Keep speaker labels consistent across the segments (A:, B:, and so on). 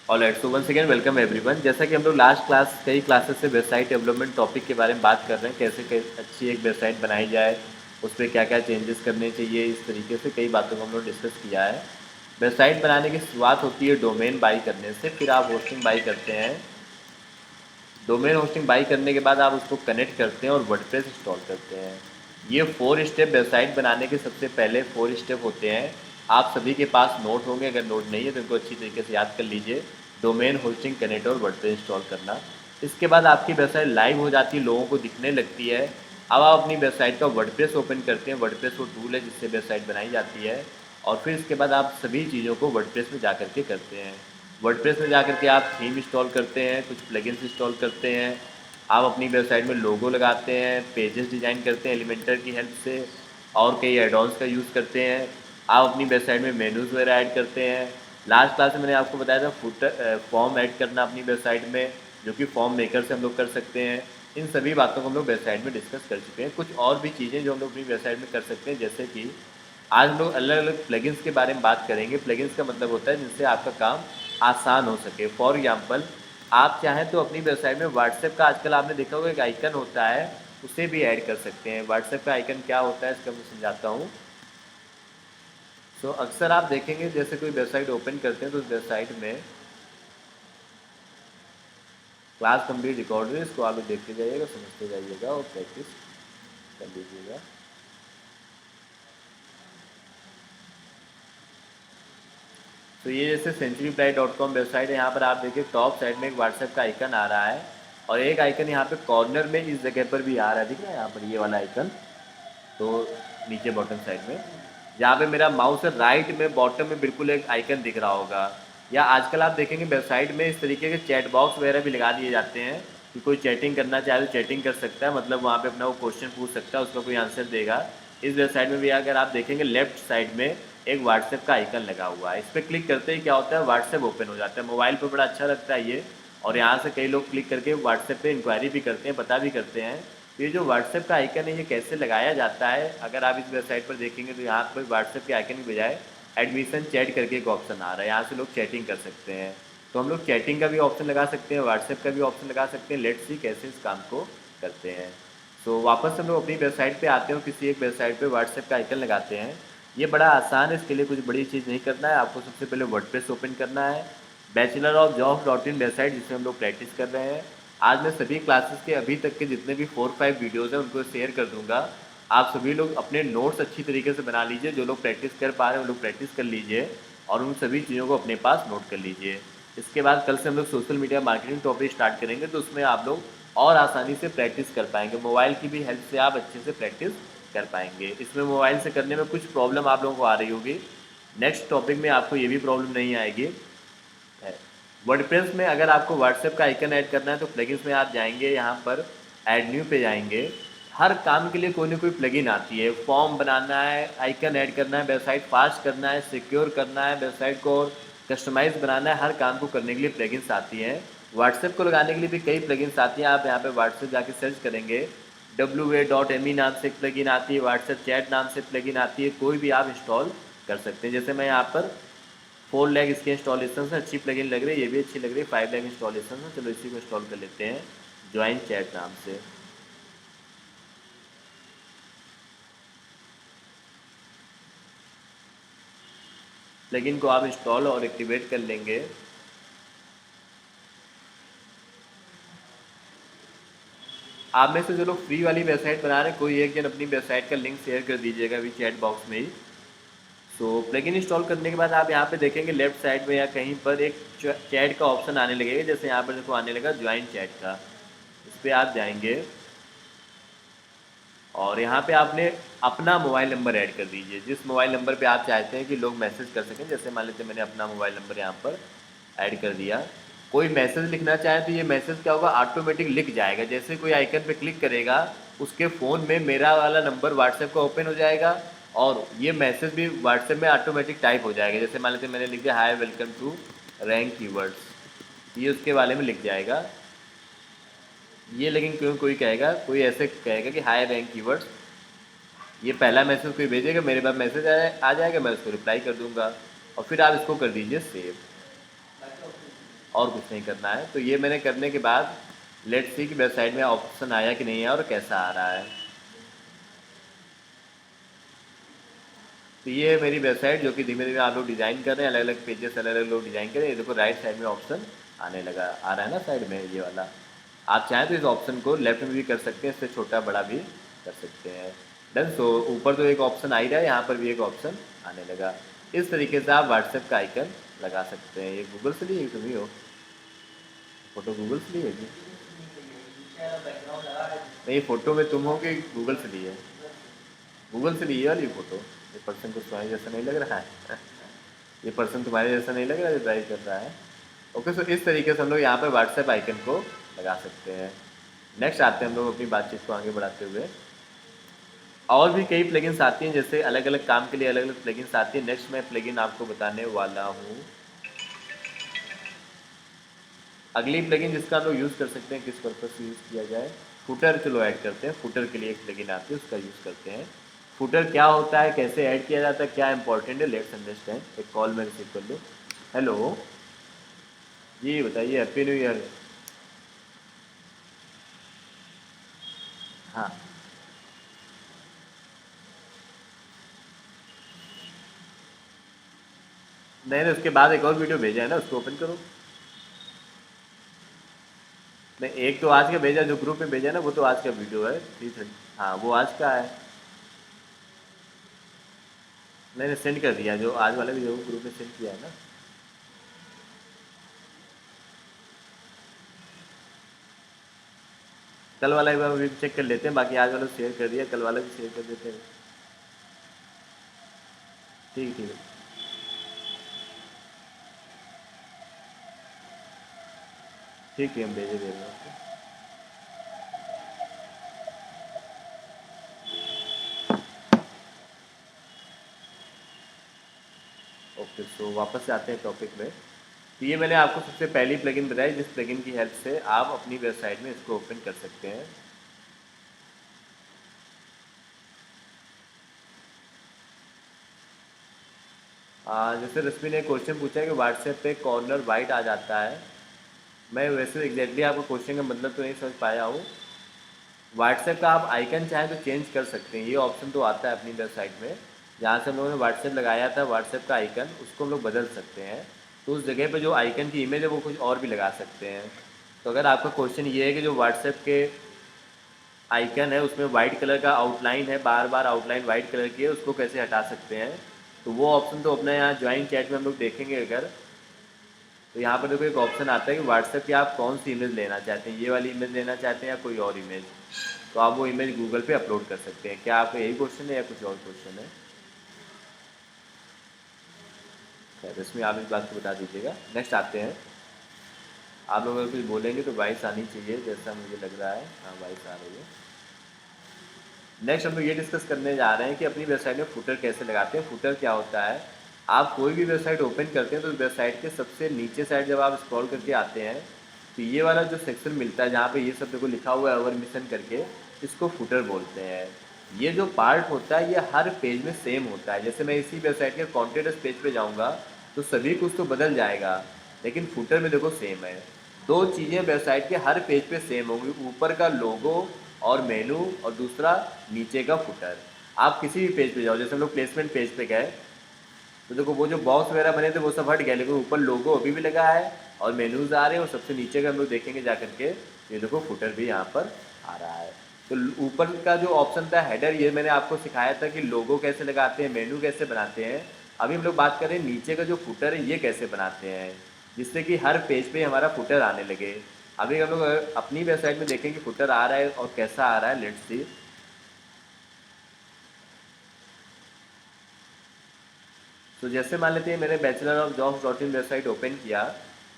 A: Alright, so once again welcome everyone. जैसा कि हम लोग लास्ट कई क्लासेस से वेबसाइट डेवलपमेंट टॉपिक के बारे में बात कर रहे हैं, कैसे अच्छी एक वेबसाइट बनाई जाए, उस पर क्या क्या चेंजेस करने चाहिए, इस तरीके से कई बातों को हम लोग डिस्कस किया है। वेबसाइट बनाने की शुरुआत होती है डोमेन बाई करने से, फिर आप होस्टिंग बाई करते हैं। डोमेन होस्टिंग बाई करने के बाद आप उसको कनेक्ट करते हैं और वर्डप्रेस इंस्टॉल करते हैं। ये 4 स्टेप वेबसाइट बनाने के सबसे पहले 4 स्टेप होते हैं। आप सभी के पास नोट होंगे, अगर नोट नहीं है तो इनको अच्छी तरीके से याद कर लीजिए। डोमेन होस्टिंग कनेक्ट और वर्डप्रेस इंस्टॉल करना। इसके बाद आपकी वेबसाइट लाइव हो जाती है, लोगों को दिखने लगती है। अब आप अपनी वेबसाइट का वर्डप्रेस ओपन करते हैं। वर्डप्रेस वो टूल है जिससे वेबसाइट बनाई जाती है। और फिर इसके बाद आप सभी चीज़ों को वर्डप्रेस में जा के करते हैं। वर्डप्रेस में जाकर के आप थीम इंस्टॉल करते हैं, कुछ प्लगइन्स इंस्टॉल करते हैं। आप अपनी वेबसाइट में लोगो लगाते हैं, पेजेस डिज़ाइन करते हैं एलिमेंटर की हेल्प से, और कई एडॉन्स का यूज़ करते हैं। आप अपनी वेबसाइट में मेनूज़ वगैरह ऐड करते हैं। लास्ट क्लास में मैंने आपको बताया था फॉर्म ऐड करना अपनी वेबसाइट में, जो कि फॉर्म मेकर से हम लोग कर सकते हैं। इन सभी बातों को हम लोग वेबसाइट में डिस्कस कर चुके हैं। कुछ और भी चीज़ें जो हम लोग अपनी वेबसाइट में कर सकते हैं, जैसे कि आज हम लोग अलग अलग प्लगइन्स के बारे में बात करेंगे। प्लगइन्स का मतलब होता है जिनसे आपका काम आसान हो सके। फॉर एग्जांपल, आप चाहें तो अपनी वेबसाइट में व्हाट्सएप का, आजकल आपने देखा होगा एक आइकन होता है, उसे भी ऐड कर सकते हैं। व्हाट्सएप का आइकन क्या होता है इसका मैं समझाता हूँ। अक्सर आप देखेंगे जैसे कोई वेबसाइट ओपन करते हैं तो उस वेबसाइट में क्लास कंप्लीट रिकॉर्ड है, इसको आप लोग देखते जाइएगा, समझते जाइएगा और प्रैक्टिस कर लीजिएगा। तो ये जैसे centuryply.com वेबसाइट है, यहाँ पर आप देखिए टॉप साइड में एक व्हाट्सएप का आइकन आ रहा है, और एक आइकन यहाँ पे कॉर्नर में इस जगह पर भी आ रहा है, दिख रहा है यहाँ पर ये वाला आइकन। तो नीचे बॉटम साइड में जहाँ पे मेरा माउस है, राइट में बॉटम में बिल्कुल एक आइकन दिख रहा होगा। या आजकल आप देखेंगे वेबसाइट में इस तरीके के चैट बॉक्स वगैरह भी लगा दिए जाते हैं कि कोई चैटिंग करना चाहे तो चैटिंग कर सकता है, मतलब वहाँ पे अपना वो क्वेश्चन पूछ सकता है, उसका कोई आंसर देगा। इस वेबसाइट में भी अगर आप देखेंगे लेफ्ट साइड में एक व्हाट्सएप का आइकन लगा हुआ है, इस पर क्लिक करते ही क्या होता है, व्हाट्सएप ओपन हो जाता है। मोबाइल पर बड़ा अच्छा लगता है ये, और यहाँ से कई लोग क्लिक करके व्हाट्सएप पे इंक्वायरी भी करते हैं, पता भी करते हैं। तो ये जो व्हाट्सएप का आइकन है ये कैसे लगाया जाता है, अगर आप इस वेबसाइट पर देखेंगे तो यहाँ पर व्हाट्सएप के आइकन के बजाय एडमिशन चैट करके एक ऑप्शन आ रहा है, यहाँ से लोग चैटिंग कर सकते हैं। तो हम लोग चैटिंग का भी ऑप्शन लगा सकते हैं, व्हाट्सएप का भी ऑप्शन लगा सकते हैं। लेट्स सी कैसे इस काम को करते हैं। वापस हम लोग अपनी वेबसाइट पे आते हैं और किसी एक वेबसाइट पे व्हाट्सएप का आइकन लगाते हैं। ये बड़ा आसान है, इसके लिए कुछ बड़ी चीज़ नहीं करना है। आपको सबसे पहले वर्डप्रेस ओपन करना है, bachelor of job dot in website जिसमें हम लोग प्रैक्टिस कर रहे हैं। आज मैं सभी क्लासेस के अभी तक के जितने भी 4-5 वीडियोज़ हैं उनको शेयर कर दूंगा। आप सभी लोग अपने नोट्स अच्छी तरीके से बना लीजिए, जो लोग प्रैक्टिस कर पा रहे हैं वो लोग प्रैक्टिस कर लीजिए, और उन सभी चीज़ों को अपने पास नोट कर लीजिए। इसके बाद कल से हम लोग social media marketing topic start करेंगे, तो उसमें आप लोग और आसानी से प्रैक्टिस कर पाएंगे। मोबाइल की भी हेल्प से आप अच्छे से प्रैक्टिस कर पाएंगे। इसमें मोबाइल से करने में कुछ प्रॉब्लम आप लोगों को आ रही होगी, नेक्स्ट टॉपिक में आपको ये भी प्रॉब्लम नहीं आएगी। वर्डप्रेस में अगर आपको व्हाट्सएप का आइकन ऐड करना है तो प्लगइन्स में आप जाएंगे, यहाँ पर ऐड न्यू पे जाएंगे। हर काम के लिए कोई ना कोई प्लगइन आती है, फॉर्म बनाना है, आइकन ऐड करना है, वेबसाइट फास्ट करना है, सिक्योर करना है, वेबसाइट को कस्टमाइज बनाना है, हर काम को करने के लिए प्लगइन्स आती हैं। व्हाट्सएप को लगाने के लिए भी कई प्लगइन्स आती हैं। आप यहाँ पे व्हाट्सएप जाके सर्च करेंगे, wa.me नाम से एक प्लगइन आती है, व्हाट्सएप चैट नाम से प्लगइन आती है, कोई भी आप इंस्टॉल कर सकते हैं। जैसे मैं यहाँ पर 4 लाख इसके इंस्टॉलेशन है, अच्छी प्लगइन लग रही है, ये भी अच्छी लग रही है, 5 लाख इंस्टॉलेशन है। चलो इसी को इंस्टॉल कर लेते हैं, ज्वाइन चैट नाम से। प्लगइन को आप इंस्टॉल और एक्टिवेट कर लेंगे। आप में से जो लोग फ्री वाली वेबसाइट बना रहे हैं, कोई एक जन अपनी वेबसाइट का लिंक शेयर कर दीजिएगा अभी चैट बॉक्स में ही। प्लगइन इंस्टॉल करने के बाद आप यहाँ पे देखेंगे लेफ्ट साइड में या कहीं पर एक चैट का ऑप्शन आने लगेगा, जैसे यहाँ पर देखो आने लगा ज्वाइन चैट का, इस पर आप जाएंगे और यहाँ पे आपने अपना मोबाइल नंबर ऐड कर दीजिए, जिस मोबाइल नंबर पे आप चाहते हैं कि लोग मैसेज कर सकें। जैसे मान लेते मैंने अपना मोबाइल नंबर यहाँ पर ऐड कर दिया। कोई मैसेज लिखना चाहे तो ये मैसेज क्या होगा, ऑटोमेटिक लिख जाएगा। जैसे कोई आइकन पे क्लिक करेगा उसके फ़ोन में मेरा वाला नंबर व्हाट्सएप का ओपन हो जाएगा, और ये मैसेज भी व्हाट्सएप में ऑटोमेटिक टाइप हो जाएगा। जैसे मान लेते मैंने लिख दिया hi welcome to rank keywords, ये उसके बारे में लिख जाएगा ये। लेकिन क्यों कोई कहेगा, कोई ऐसे कहेगा कि हाय रैंक कीवर्ड्स, ये पहला मैसेज कोई भेजेगा, मेरे पास मैसेज आ जाएगा, मैं उसको रिप्लाई कर दूंगा, और फिर आप इसको कर दीजिए सेव। और कुछ नहीं करना है। तो ये मैंने करने के बाद लेट्स सी कि वेबसाइट में ऑप्शन आया कि नहीं है और कैसा आ रहा है। तो ये है मेरी वेबसाइट जो कि धीमे धीमे आप लोग डिज़ाइन कर रहे हैं, अलग अलग पेजेस अलग अलग लोग डिज़ाइन कर रहे हैं। ये देखो राइट साइड में ऑप्शन आने लगा, आ रहा है ना साइड में ये वाला। आप चाहें तो इस ऑप्शन को लेफ्ट में भी कर सकते हैं, इससे छोटा बड़ा भी कर सकते हैं। डन। सो ऊपर तो एक ऑप्शन आ ही रहा है, यहाँ पर भी एक ऑप्शन आने लगा। इस तरीके से आप व्हाट्सएप का आइकन लगा सकते हैं। ये गूगल से लिए तुम ही हो, फोटो गूगल से लिए जी? नहीं, फोटो में तुम हो कि गूगल से लिए? गूगल से लिए वाली फोटो। ये पर्सन कुछ तुम्हारे जैसा नहीं लग रहा है ये पर्सन तुम्हारे जैसा नहीं लग रहा है जो ड्राइव कर रहा है। ओके, सो इस तरीके से हम लोग यहाँ पर व्हाट्सएप आइकन को लगा सकते हैं। नेक्स्ट आते हैं हम लोग अपनी बातचीत को आगे बढ़ाते हुए। और भी कई प्लगइन्स आती हैं, जैसे अलग अलग काम के लिए अलग अलग प्लगइन्स आती हैं। नेक्स्ट मैं प्लगइन आपको बताने वाला हूँ। अगली प्लगइन जिसका हम लोग यूज़ कर सकते हैं, किस पर्पज से यूज़ किया जाए, फुटर चलो ऐड करते हैं। फुटर के लिए एक प्लगइन आती है, उसका यूज़ करते हैं। फुटर क्या होता है, कैसे ऐड किया जाता है, क्या इंपॉर्टेंट है, लेट्स अंडरस्टैंड। एक कॉल में रिसीव कर लो। हेलो जी, बताइए, हैप्पी न्यू ईयर। हाँ, नहीं नहीं, उसके बाद एक और वीडियो भेजा है ना, उसको ओपन करो। नहीं, एक तो आज का भेजा, जो ग्रुप में भेजा है ना, वो तो आज का वीडियो है 3:30। हाँ, वो आज का है। मैंने सेंड कर दिया, जो आज वाला वीडियो ग्रुप में सेंड किया है ना। कल वाला एक बार चेक कर लेते हैं, बाकी आज वाला शेयर कर दिया, कल वाला भी शेयर कर देते हैं। ठीक ठीक है। ठीक है, हम भेजे दे रहे हैं आपको। ओके, सो वापस से आते हैं टॉपिक में। तो ये मैंने आपको सबसे पहली प्लगइन बताई, जिस प्लगइन की हेल्प से आप अपनी वेबसाइट में इसको ओपन कर सकते हैं। जैसे रश्मि ने क्वेश्चन पूछा है कि व्हाट्सएप पे कॉर्नर वाइट आ जाता है। मैं वैसे एग्जैक्टली आपको क्वेश्चन का मतलब तो नहीं समझ पाया हूँ। व्हाट्सएप का आप आइकन चाहें तो चेंज कर सकते हैं, ये ऑप्शन तो आता है अपनी वेबसाइट में। जहाँ से हम लोगों ने व्हाट्सएप लगाया था, व्हाट्सएप का आइकन, उसको हम लोग बदल सकते हैं। तो उस जगह पे जो आइकन की इमेज है वो कुछ और भी लगा सकते हैं। तो अगर आपका क्वेश्चन ये है कि जो व्हाट्सएप के आइकन है उसमें वाइट कलर का आउटलाइन है, बार बार आउटलाइन वाइट कलर की है, उसको कैसे हटा सकते हैं, तो वो ऑप्शन तो अपने यहाँ ज्वाइन चैट में हम लोग देखेंगे। अगर तो यहाँ पर देखो एक ऑप्शन आता है कि व्हाट्सएप की आप कौन सी इमेज लेना चाहते हैं, ये वाली इमेज लेना चाहते हैं या कोई और इमेज, तो आप वो इमेज गूगल पे अपलोड कर सकते हैं। क्या आपका यही क्वेश्चन है या कुछ और क्वेश्चन है? खैर, इसमें आप इस बात को बता दीजिएगा। नेक्स्ट आते हैं। आप लोग अगर कुछ बोलेंगे तो वॉइस आनी चाहिए, जैसा मुझे लग रहा है। हाँ, वॉइस आ रही है। नेक्स्ट हम लोग ये डिस्कस करने जा रहे हैं कि अपनी वेबसाइट में फुटर कैसे लगाते हैं। फुटर क्या होता है, आप कोई भी वेबसाइट ओपन करते हैं तो वेबसाइट के सबसे नीचे साइड जब आप स्क्रॉल करके आते हैं तो ये वाला जो सेक्शन मिलता है जहाँ पे ये सब देखो लिखा हुआ है अवर मिशन करके, इसको फुटर बोलते हैं। ये जो पार्ट होता है ये हर पेज में सेम होता है। जैसे मैं इसी वेबसाइट के कॉन्टेंट पेज पे जाऊँगा तो सभी कुछ तो बदल जाएगा, लेकिन फुटर में देखो सेम है। दो चीज़ें वेबसाइट के हर पेज पे सेम होंगी, ऊपर का लोगो और मेनू, और दूसरा नीचे का फुटर। आप किसी भी पेज पे जाओ, जैसे हम लोग प्लेसमेंट पेज पे गए तो देखो वो जो बॉक्स वगैरह बने थे वो सब हट गया, लेकिन ऊपर लोगो अभी भी लगा है और मेनूज आ रहे हैं। और सबसे नीचे का हम लोग देखेंगे जा करके, ये देखो फुटर भी यहाँ पर आ रहा है। तो ऊपर का जो ऑप्शन था हेडर, ये मैंने आपको सिखाया था कि लोगो कैसे लगाते हैं, मेनू कैसे बनाते हैं। अभी हम लोग बात करें नीचे का जो फुटर है ये कैसे बनाते हैं, जिससे कि हर पेज पे हमारा फुटर आने लगे। अभी हम लोग अपनी वेबसाइट में देखें कि फुटर आ रहा है और कैसा आ रहा है, लेट्स सी। तो जैसे मान लेते हैं मैंने bachelor of jobs dot in website open किया,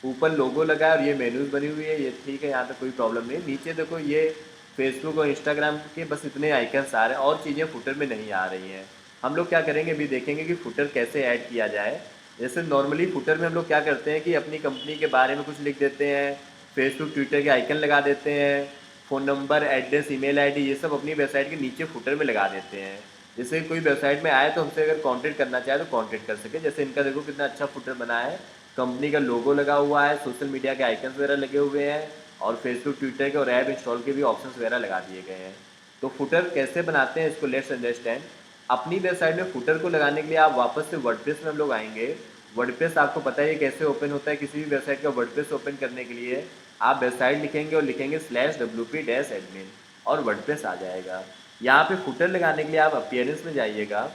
A: ऊपर लोगो लगा है और ये मेन्यूज बनी हुई है, ये ठीक है, यहाँ पे कोई प्रॉब्लम नहीं। नीचे देखो ये फेसबुक और इंस्टाग्राम के बस इतने आइकन्स आ रहे हैं और चीज़ें फुटर में नहीं आ रही हैं। हम लोग क्या करेंगे, अभी देखेंगे कि फुटर कैसे ऐड किया जाए। जैसे नॉर्मली फुटर में हम लोग क्या करते हैं कि अपनी कंपनी के बारे में कुछ लिख देते हैं, फेसबुक ट्विटर के आइकन लगा देते हैं, phone number, address, email ID, ये सब अपनी वेबसाइट के नीचे फुटर में लगा देते हैं। जैसे कोई वेबसाइट में आए तो हमसे अगर कांटेक्ट करना चाहे तो कांटेक्ट कर सके। जैसे इनका देखो कितना अच्छा फुटर बना है, कंपनी का लोगो लगा हुआ है, सोशल मीडिया के आइकन्स वगैरह लगे हुए हैं और फेसबुक ट्विटर के और ऐप इंस्टॉल के भी ऑप्शंस वगैरह लगा दिए गए हैं। तो फुटर कैसे बनाते हैं इसको लेट्स अंडरस्टैंड। अपनी वेबसाइट में फुटर को लगाने के लिए आप वापस से वर्डप्रेस में हम लोग आएंगे। वर्डप्रेस आपको पता है ये कैसे ओपन होता है। किसी भी वेबसाइट का वर्डप्रेस ओपन करने के लिए आप वेबसाइट लिखेंगे और लिखेंगे /wp-admin और वर्डप्रेस आ जाएगा। यहाँ पे फुटर लगाने के लिए आप अपीयरेंस में जाइएगा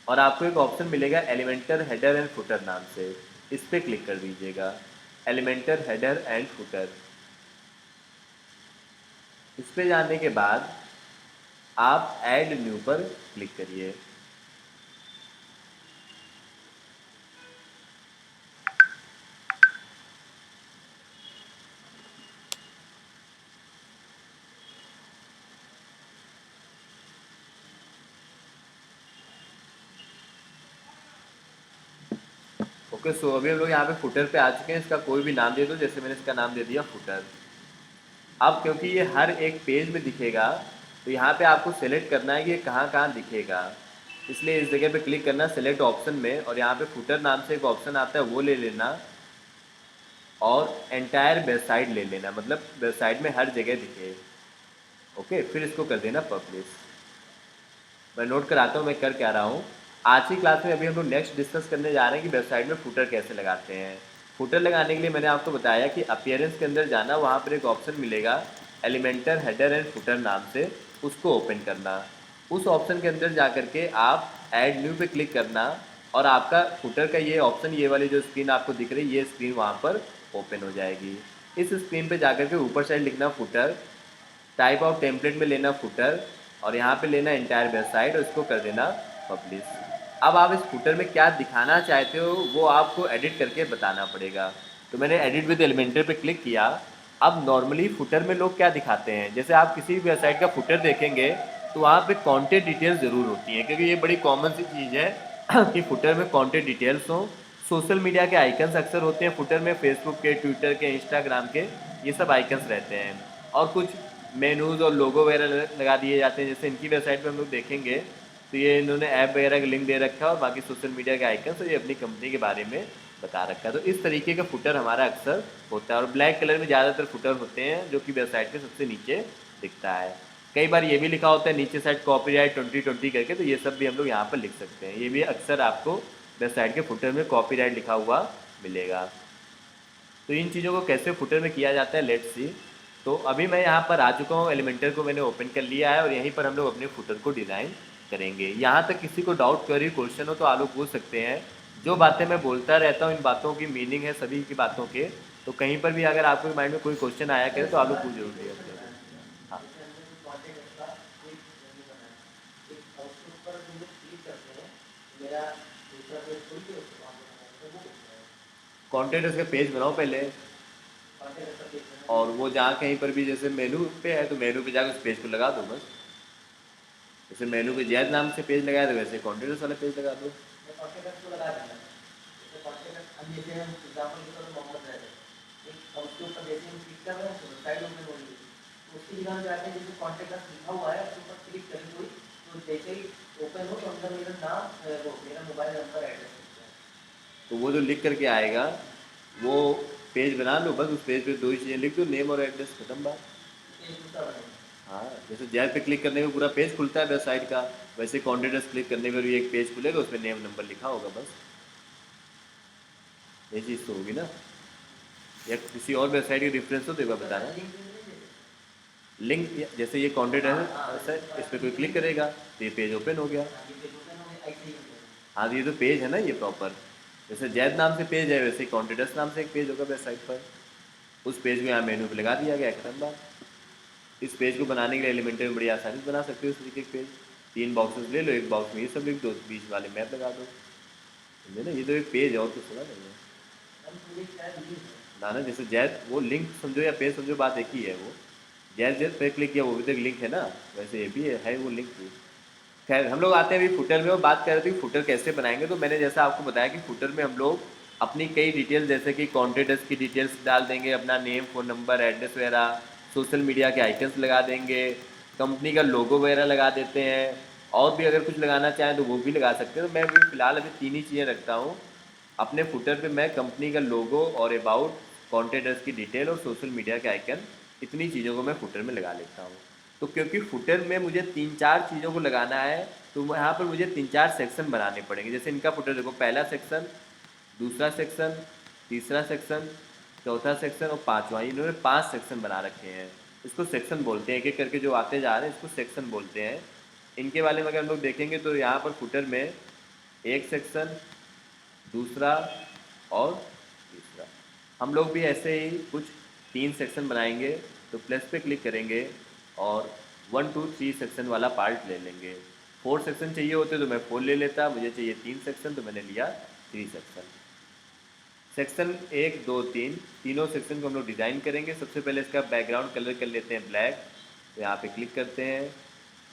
A: और आपको एक ऑप्शन मिलेगा एलिमेंटर हेडर एंड फुटर नाम से। इस पर क्लिक कर दीजिएगा, एलिमेंटर हेडर एंड फुटर। इस पे जाने के बाद आप ऐड न्यू पर क्लिक करिए। ओके, सो अभी हम लोग यहाँ पे फुटर पे आ चुके हैं। इसका कोई भी नाम दे दो, जैसे मैंने इसका नाम दे दिया फुटर। अब क्योंकि ये हर एक पेज में दिखेगा तो यहाँ पे आपको सेलेक्ट करना है कि ये कहाँ कहाँ दिखेगा। इसलिए इस जगह पे क्लिक करना सेलेक्ट ऑप्शन में और यहाँ पे फुटर नाम से एक ऑप्शन आता है वो ले लेना और एंटायर वेबसाइट ले लेना, मतलब वेबसाइट में हर जगह दिखे। ओके, फिर इसको कर देना पब्लिश। मैं नोट कराता हूँ मैं कर क्या रहा हूँ। आज की क्लास में अभी हम लोग नेक्स्ट डिस्कस करने जा रहे हैं कि वेबसाइट में फुटर कैसे लगाते हैं। फुटर लगाने के लिए मैंने आपको बताया कि अपीयरेंस के अंदर जाना, वहाँ पर एक ऑप्शन मिलेगा एलिमेंटर हेडर एंड फुटर नाम से, उसको ओपन करना। उस ऑप्शन के अंदर जा कर के आप ऐड न्यू पे क्लिक करना और आपका फुटर का ये ऑप्शन, ये वाली जो स्क्रीन आपको दिख रही है, ये स्क्रीन वहाँ पर ओपन हो जाएगी। इस स्क्रीन पे जाकर के ऊपर साइड लिखना फुटर, टाइप ऑफ टेम्पलेट में लेना फुटर और यहाँ पे लेना एंटायर वेबसाइट और इसको कर देना पब्लिश। अब आप इस फुटर में क्या दिखाना चाहते हो वो आपको एडिट करके बताना पड़ेगा। तो मैंने एडिट विद एलिमेंटर पे क्लिक किया। अब नॉर्मली फुटर में लोग क्या दिखाते हैं, जैसे आप किसी भी वेबसाइट का फुटर देखेंगे तो वहाँ पे कॉन्टेंट डिटेल्स ज़रूर होती हैं, क्योंकि ये बड़ी कॉमन सी चीज़ है कि फुटर में कॉन्टेंट डिटेल्स हों। सोशल मीडिया के आइकन्स अक्सर होते हैं फुटर में, फेसबुक के, ट्विटर के, इंस्टाग्राम के, ये सब आइकन्स रहते हैं। और कुछ मेनूज़ और लोगो वगैरह लगा दिए जाते हैं। जैसे इनकी वेबसाइट पे हम लोग देखेंगे तो ये इन्होंने ऐप वगैरह का लिंक दे रखा है और बाकी सोशल मीडिया के आइकन्स और ये अपनी कंपनी के बारे में बता रखा है। तो इस तरीके का फुटर हमारा अक्सर होता है और ब्लैक कलर में ज़्यादातर फुटर होते हैं जो कि वेबसाइट के सबसे नीचे दिखता है। कई बार ये भी लिखा होता है नीचे साइड कॉपीराइट 2020 करके, तो ये सब भी हम लोग यहाँ पर लिख सकते हैं। ये भी अक्सर आपको वेबसाइट के फुटर में कॉपीराइट लिखा हुआ मिलेगा। तो इन चीज़ों को कैसे फुटर में किया जाता है लेट्स सी। तो अभी मैं यहाँ पर आ चुका हूँ, एलिमेंटर को मैंने ओपन कर लिया है और यहीं पर हम लोग अपने फुटर को डिज़ाइन करेंगे। यहाँ तक किसी को डाउट क्वेरी क्वेश्चन हो तो आप लोग पूछ सकते हैं। जो बातें मैं बोलता रहता हूँ इन बातों की मीनिंग है सभी की बातों के, तो कहीं पर भी अगर आपके माइंड में कोई क्वेश्चन आया करे तो आप लोग पूछ जरूर दिया करें। हाँ, कॉन्टेंट उसका पेज बनाओ पहले और वो जहाँ कहीं पर भी जैसे मेनू पे है तो मेनू पे जाकर उस पेज को लगा दो बस। जैसे मेनू पे जैद नाम से पेज लगाया तो वैसे कॉन्टेंट वाला पेज लगा दो। तो वो जो लिख करके आएगा वो पेज बना लो बस। उस पेज पे दो ही चीज़ें लिख दो, नेम और एड्रेस, खत्म बात। हाँ, जैसे जैद पे क्लिक करने में पूरा पेज खुलता है वेबसाइट का, वैसे कॉन्टेंट्स क्लिक करने में भी एक पेज खुलेगा, उसमें नेम नंबर लिखा होगा बस। ये चीज़ तो होगी ना। या किसी और वेबसाइट की रेफरेंस हो तो एक बार बताना। लिंक जैसे ये कॉन्टेंट है सर, इस पर कोई क्लिक करेगा तो ये पेज ओपन हो गया। हाँ, तो ये तो पेज है ना ये प्रॉपर। जैसे जैद नाम से पेज है वैसे कॉन्टेंट्स नाम से एक पेज होगा वेबसाइट पर। उस पेज को यहाँ मेनू पे लगा दिया गया, खत्म बात। इस पेज को बनाने के लिए एलिमेंटर में बड़ी आसानी से बना सकते हो इस तरीके के पेज। 3 बॉक्सेस ले लो, एक बॉक्स में ये सब लिख दो, बीच वाले मैप लगा दो, समझे ना। ये तो एक पेज है और कुछ थोड़ा नहीं है ना। ना जैसे जैद वो लिंक समझो या पेज समझो, बात एक ही है। वो जैद जैद पे क्लिक किया वो भी तो एक लिंक है ना, वैसे ये भी है वो लिंक भी। खैर हम लोग आते हैं अभी फुटर में और बात कर रहे थे कि फुटर कैसे बनाएंगे। तो मैंने जैसा आपको बताया कि फुटर में हम लोग अपनी कई डिटेल्स जैसे कि कॉन्टेक्ट्स की डिटेल्स डाल देंगे, अपना नेम, फ़ोन नंबर, एड्रेस वगैरह, सोशल मीडिया के आइकन्स लगा देंगे, कंपनी का लोगो वगैरह लगा देते हैं और भी अगर कुछ लगाना चाहें तो वो भी लगा सकते हैं। तो मैं भी फ़िलहाल अभी 3 ही चीज़ें रखता हूँ। अपने फुटर पे मैं कंपनी का लोगो और अबाउट, कॉन्टेक्ट अस की डिटेल और सोशल मीडिया के आइकन, इतनी चीज़ों को मैं फुटर में लगा लेता हूँ। तो क्योंकि फुटर में मुझे 3-4 चीज़ों को लगाना है, तो यहाँ पर मुझे 3-4 सेक्शन बनाने पड़ेंगे। जैसे इनका फुटर देखो, पहला सेक्शन, दूसरा सेक्शन, तीसरा सेक्शन, चौथा सेक्शन और पाँचवा, इन्होंने 5 सेक्शन बना रखे हैं। इसको सेक्शन बोलते हैं, एक एक करके जो आते जा रहे हैं इसको सेक्शन बोलते हैं। इनके बारे में अगर हम लोग देखेंगे तो यहाँ पर फुटर में एक सेक्शन, दूसरा और तीसरा, हम लोग भी ऐसे ही कुछ 3 सेक्शन बनाएंगे। तो प्लस पे क्लिक करेंगे और 1 2 3 सेक्शन वाला पार्ट ले लेंगे। 4 सेक्शन चाहिए होते तो मैं 4 ले लेता, मुझे चाहिए 3 सेक्शन तो मैंने लिया 3 सेक्शन। सेक्शन 1 2 3 तीनों सेक्शन को हम लोग डिज़ाइन करेंगे। सबसे पहले इसका बैकग्राउंड कलर कर लेते हैं ब्लैक। तो यहाँ पे क्लिक करते हैं,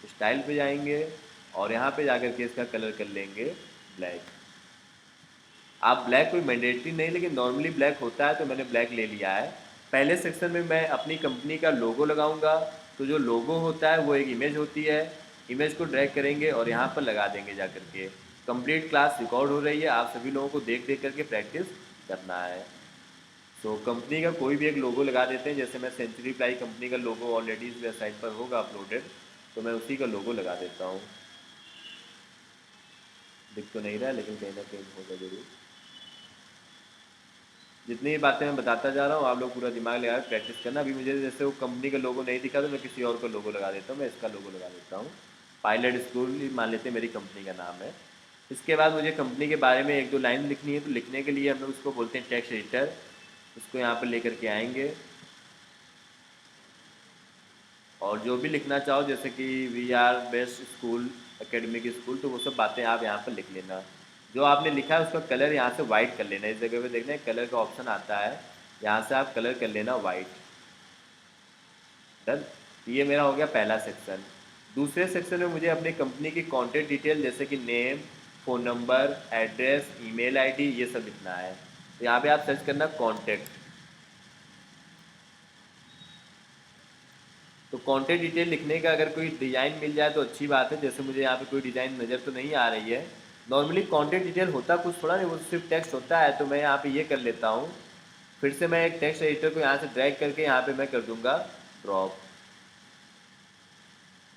A: स्टाइल पे जाएंगे और यहाँ पे जाकर के इसका कलर कर लेंगे ब्लैक। आप ब्लैक कोई मैंडेटरी नहीं, लेकिन नॉर्मली ब्लैक होता है तो मैंने ब्लैक ले लिया है। पहले सेक्शन में मैं अपनी कंपनी का लोगो लगाऊंगा। तो जो लोगो होता है वो एक इमेज होती है, इमेज को ड्रैग करेंगे और यहाँ पर लगा देंगे जा करके। कंप्लीट क्लास रिकॉर्ड हो रही है, आप सभी लोगों को देख देख करके प्रैक्टिस करना है। सो कंपनी का कोई भी एक लोगो लगा देते हैं। जैसे मैं सेंचुरी प्लाई कंपनी का लोगो ऑलरेडी इस वेबसाइट पर होगा अपलोडेड, तो मैं उसी का लोगो लगा देता हूँ। दिख तो नहीं रहा है लेकिन कहीं ना कहीं होगा जरूर। जितनी भी बातें मैं बताता जा रहा हूँ आप लोग पूरा दिमाग लगा कर प्रैक्टिस करना। अभी मुझे जैसे वो कंपनी का लोगो नहीं दिखा तो मैं किसी और का लोगो लगा देता हूँ। मैं इसका लोगो लगा देता हूँ, पायलट स्कूल ही मान लेते हैं मेरी कंपनी का नाम है। इसके बाद मुझे कंपनी के बारे में एक दो लाइन लिखनी है, तो लिखने के लिए हम लोग उसको बोलते हैं टेक्स्ट एडिटर। उसको यहाँ पर लेकर के आएंगे और जो भी लिखना चाहो, जैसे कि we are best school, academic school, तो वो सब बातें आप यहाँ पर लिख लेना। जो आपने लिखा है उसका कलर यहाँ से वाइट कर लेना। इस जगह पे देखना है कलर का ऑप्शन आता है, यहाँ से आप कलर कर लेना वाइट। डन। ये मेरा हो गया पहला सेक्शन। दूसरे सेक्शन में मुझे अपनी कंपनी की कॉन्टैक्ट डिटेल, जैसे कि name, phone number, address, email ID, ये सब लिखना है। तो यहाँ पे आप सर्च करना कॉन्टैक्ट। तो कॉन्टैक्ट डिटेल लिखने का अगर कोई डिज़ाइन मिल जाए तो अच्छी बात है। जैसे मुझे यहाँ पे कोई डिज़ाइन नज़र तो नहीं आ रही है। नॉर्मली कॉन्टैक्ट डिटेल होता कुछ थोड़ा नहीं, वो सिर्फ टेक्स्ट होता है। तो मैं यहाँ पे ये कर लेता हूँ। फिर से मैं एक टेक्स्ट एडिटर को यहाँ से ड्रैग करके यहाँ पे मैं कर दूंगा ड्रॉप,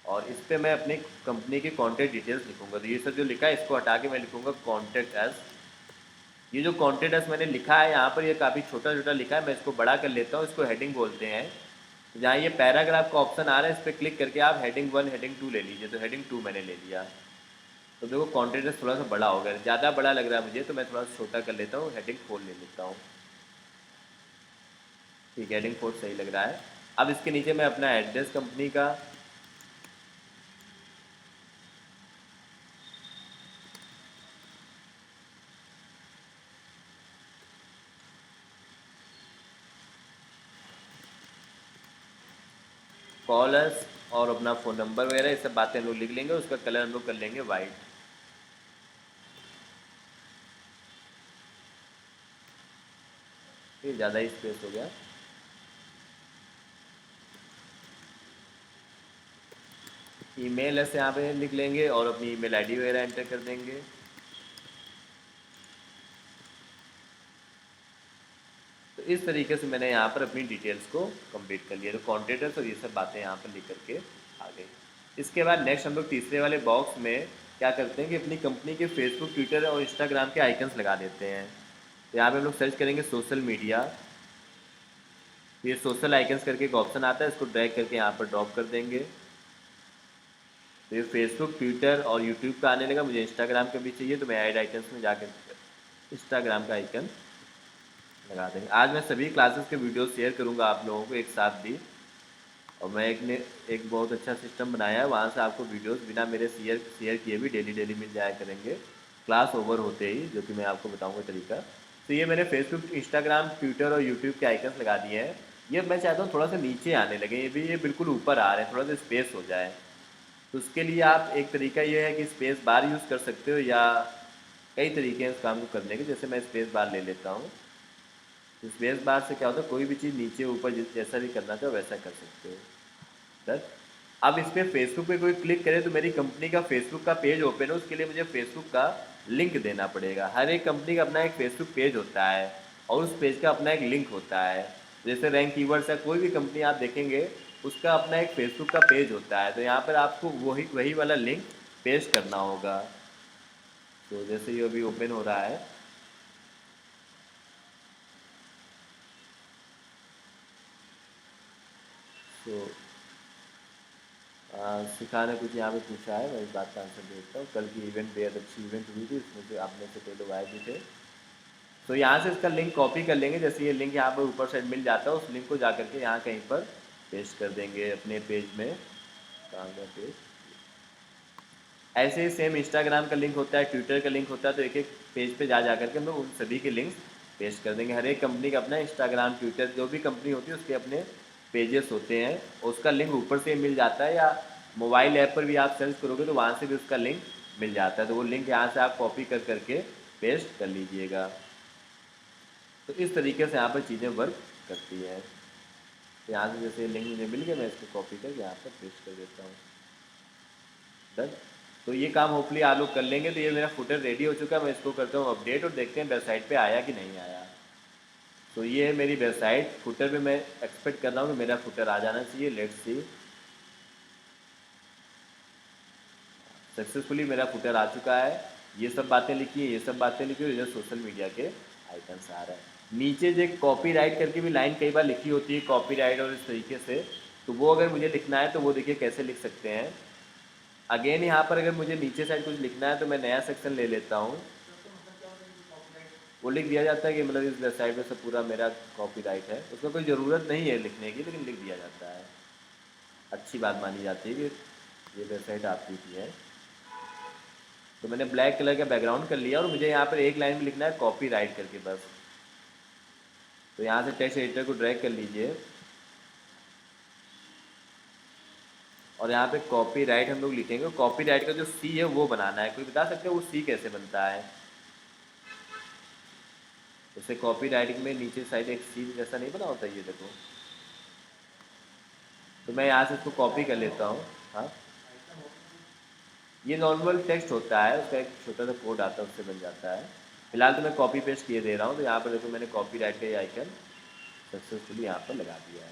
A: और इस पर मैं अपनी कंपनी की कॉन्टैक्ट डिटेल्स लिखूंगा। तो ये सब जो लिखा है इसको हटा के मैं लिखूंगा कॉन्टैक्ट अस। ये जो कॉन्टैक्ट अस मैंने लिखा है यहाँ पर, ये काफ़ी छोटा छोटा लिखा है, मैं इसको बड़ा कर लेता हूँ। इसको हेडिंग बोलते हैं। तो जहाँ ये पैराग्राफ का ऑप्शन आ रहा है इस पर क्लिक करके आप हेडिंग 1 हेडिंग 2 ले लीजिए। तो हेडिंग 2 मैंने ले लिया। तो देखो कॉन्टैक्ट अस थोड़ा सा बड़ा हो गया, ज़्यादा बड़ा लग रहा है मुझे, तो मैं थोड़ा सा छोटा कर लेता हूँ, हेडिंग 4 ले लेता हूँ। ठीक है, हेडिंग 4 सही लग रहा है। अब इसके नीचे मैं अपना एड्रेस कंपनी का, कॉलर्स और अपना फ़ोन नंबर वगैरह, ये सब बातें हम लोग लिख लेंगे। उसका कलर हम लोग कर लेंगे वाइट। ये ज़्यादा ही स्पेस हो गया। ईमेल ऐसे यहाँ पे लिख लेंगे और अपनी ईमेल आईडी वगैरह एंटर कर देंगे। तो इस तरीके से मैंने यहाँ पर अपनी डिटेल्स को कंप्लीट कर लिया। तो कॉन्टेक्ट और ये सब बातें यहाँ पर लिख करके आ गई। इसके बाद नेक्स्ट हम लोग तीसरे वाले बॉक्स में क्या करते हैं कि अपनी कंपनी के फेसबुक, ट्विटर और इंस्टाग्राम के आइकन्स लगा देते हैं। तो यहाँ पे हम लोग सर्च करेंगे सोशल मीडिया। ये सोशल आइकन्स करके एक ऑप्शन आता है, इसको ड्रैग करके यहाँ पर ड्रॉप कर देंगे। तो ये फेसबुक, ट्विटर और यूट्यूब का आने लगा। मुझे इंस्टाग्राम का भी चाहिए, तो मैं ऐड आइकन्स में जाकर इंस्टाग्राम का आइकन लगा देंगे। आज मैं सभी क्लासेस के वीडियो शेयर करूँगा आप लोगों को एक साथ भी। और मैं एक ने एक बहुत अच्छा सिस्टम बनाया है, वहाँ से आपको वीडियोस बिना मेरे शेयर किए भी डेली डेली मिल जाया करेंगे, क्लास ओवर होते ही, जो कि मैं आपको बताऊँगा तरीका। तो ये मैंने फेसबुक, इंस्टाग्राम, ट्विटर और यूट्यूब के आइकन्स लगा दिए हैं। ये मैं चाहता हूँ थोड़ा सा नीचे आने लगे, ये बिल्कुल ऊपर आ रहे हैं, थोड़ा सा स्पेस हो जाए। तो उसके लिए आप एक तरीका ये है कि स्पेस बार यूज़ कर सकते हो, या कई तरीके हैं इस काम को करने के। जैसे मैं स्पेस बार ले लेता हूँ। तो स्पेस बार से क्या होता है, कोई भी चीज़ नीचे ऊपर जैसा भी करना चाहो वैसा कर सकते हो सर। अब इस पर फेसबुक पे कोई क्लिक करे तो मेरी कंपनी का फेसबुक का पेज ओपन हो, उसके लिए मुझे फेसबुक का लिंक देना पड़ेगा। हर एक कंपनी का अपना एक फेसबुक पेज होता है और उस पेज का अपना एक लिंक होता है। जैसे रैंक कीवर्ड्स है, कोई भी कंपनी आप देखेंगे उसका अपना एक फेसबुक का पेज होता है, तो यहाँ पर आपको वही वही वाला लिंक पेस्ट करना होगा। तो जैसे ये अभी ओपन हो रहा है, तो सिखाने कुछ यहाँ पे पूछा है, मैं इस बात का आंसर देता हूँ। कल की इवेंट बेहद अच्छी इवेंट हुई थी, इसमें से आप में से कई लोग आए भी थे। तो यहाँ से इसका लिंक कॉपी कर लेंगे। जैसे ये लिंक यहाँ पर ऊपर साइड मिल जाता है, उस लिंक को जा करके यहाँ कहीं पर पेस्ट कर देंगे अपने पेज में। कहाँ का पेज, ऐसे ही सेम इंस्टाग्राम का लिंक होता है, ट्विटर का लिंक होता है, तो एक एक पेज पे जा करके हम लोग उन सभी के लिंक्स पेस्ट कर देंगे। हर एक कंपनी का अपना इंस्टाग्राम, ट्विटर, जो भी कंपनी होती है उसके अपने पेजेस होते हैं, उसका लिंक ऊपर से मिल जाता है, या मोबाइल ऐप पर भी आप सर्च करोगे तो वहाँ से भी उसका लिंक मिल जाता है। तो वो लिंक यहाँ से आप कॉपी कर करके पेस्ट कर लीजिएगा। तो इस तरीके से यहाँ पर चीज़ें वर्क करती हैं। तो यहाँ से जैसे लिंक मुझे मिल गया, मैं इसको कॉपी करके यहाँ पर पेस्ट कर देता हूँ। डन। तो ये काम होपफुली आप लोग कर लेंगे। तो ये मेरा फुटर रेडी हो चुका है, मैं इसको करता हूँ अपडेट और देखते हैं वेबसाइट पे आया कि नहीं आया। तो ये है मेरी वेबसाइट। फुटर पे मैं एक्सपेक्ट कर रहा हूँ कि मेरा फुटर आ जाना चाहिए। लेट्स सी, सक्सेसफुली मेरा फुटर आ चुका है। ये सब बातें लिखी है, ये सब बातें लिखी है, इधर सोशल मीडिया के आइकन्स आ रहा है। नीचे जो कॉपीराइट करके भी लाइन कई बार लिखी होती है, कॉपीराइट और इस तरीके से, तो वो अगर मुझे लिखना है तो वो देखिए कैसे लिख सकते हैं। अगेन यहाँ पर अगर मुझे नीचे साइड कुछ लिखना है तो मैं नया सेक्शन ले लेता हूँ। वो लिख दिया जाता है कि मतलब इस वेबसाइट पे सब पूरा मेरा कॉपीराइट है, उसमें कोई ज़रूरत नहीं है लिखने की, लेकिन लिख दिया जाता है। अच्छी बात मानी जाती है कि ये वेबसाइट आपकी की है। तो मैंने ब्लैक कलर का बैकग्राउंड कर लिया और मुझे यहाँ पर एक लाइन में लिखना है कॉपीराइट करके बस। तो यहाँ से टेक्स्ट एडिटर को ड्रैग कर लीजिए और यहाँ पे कॉपीराइट हम लोग लिखेंगे। कॉपीराइट का जो सी है वो बनाना है। कोई बता सकते हैं वो सी कैसे बनता है? जैसे कॉपी राइटिंग में नीचे साइड एक सी जैसा नहीं बना होता, ये देखो। तो मैं यहाँ से इसको कॉपी कर लेता हूँ। हाँ, ये नॉर्मल टेक्स्ट होता है, उसका एक छोटा सा कोड आता है, उससे बन जाता है। फिलहाल तो मैं कॉपी पेस्ट किए दे रहा हूँ। तो यहाँ पर देखो मैंने कॉपी राइट का ये आइकन सक्सेसफुली यहाँ पर लगा दिया है।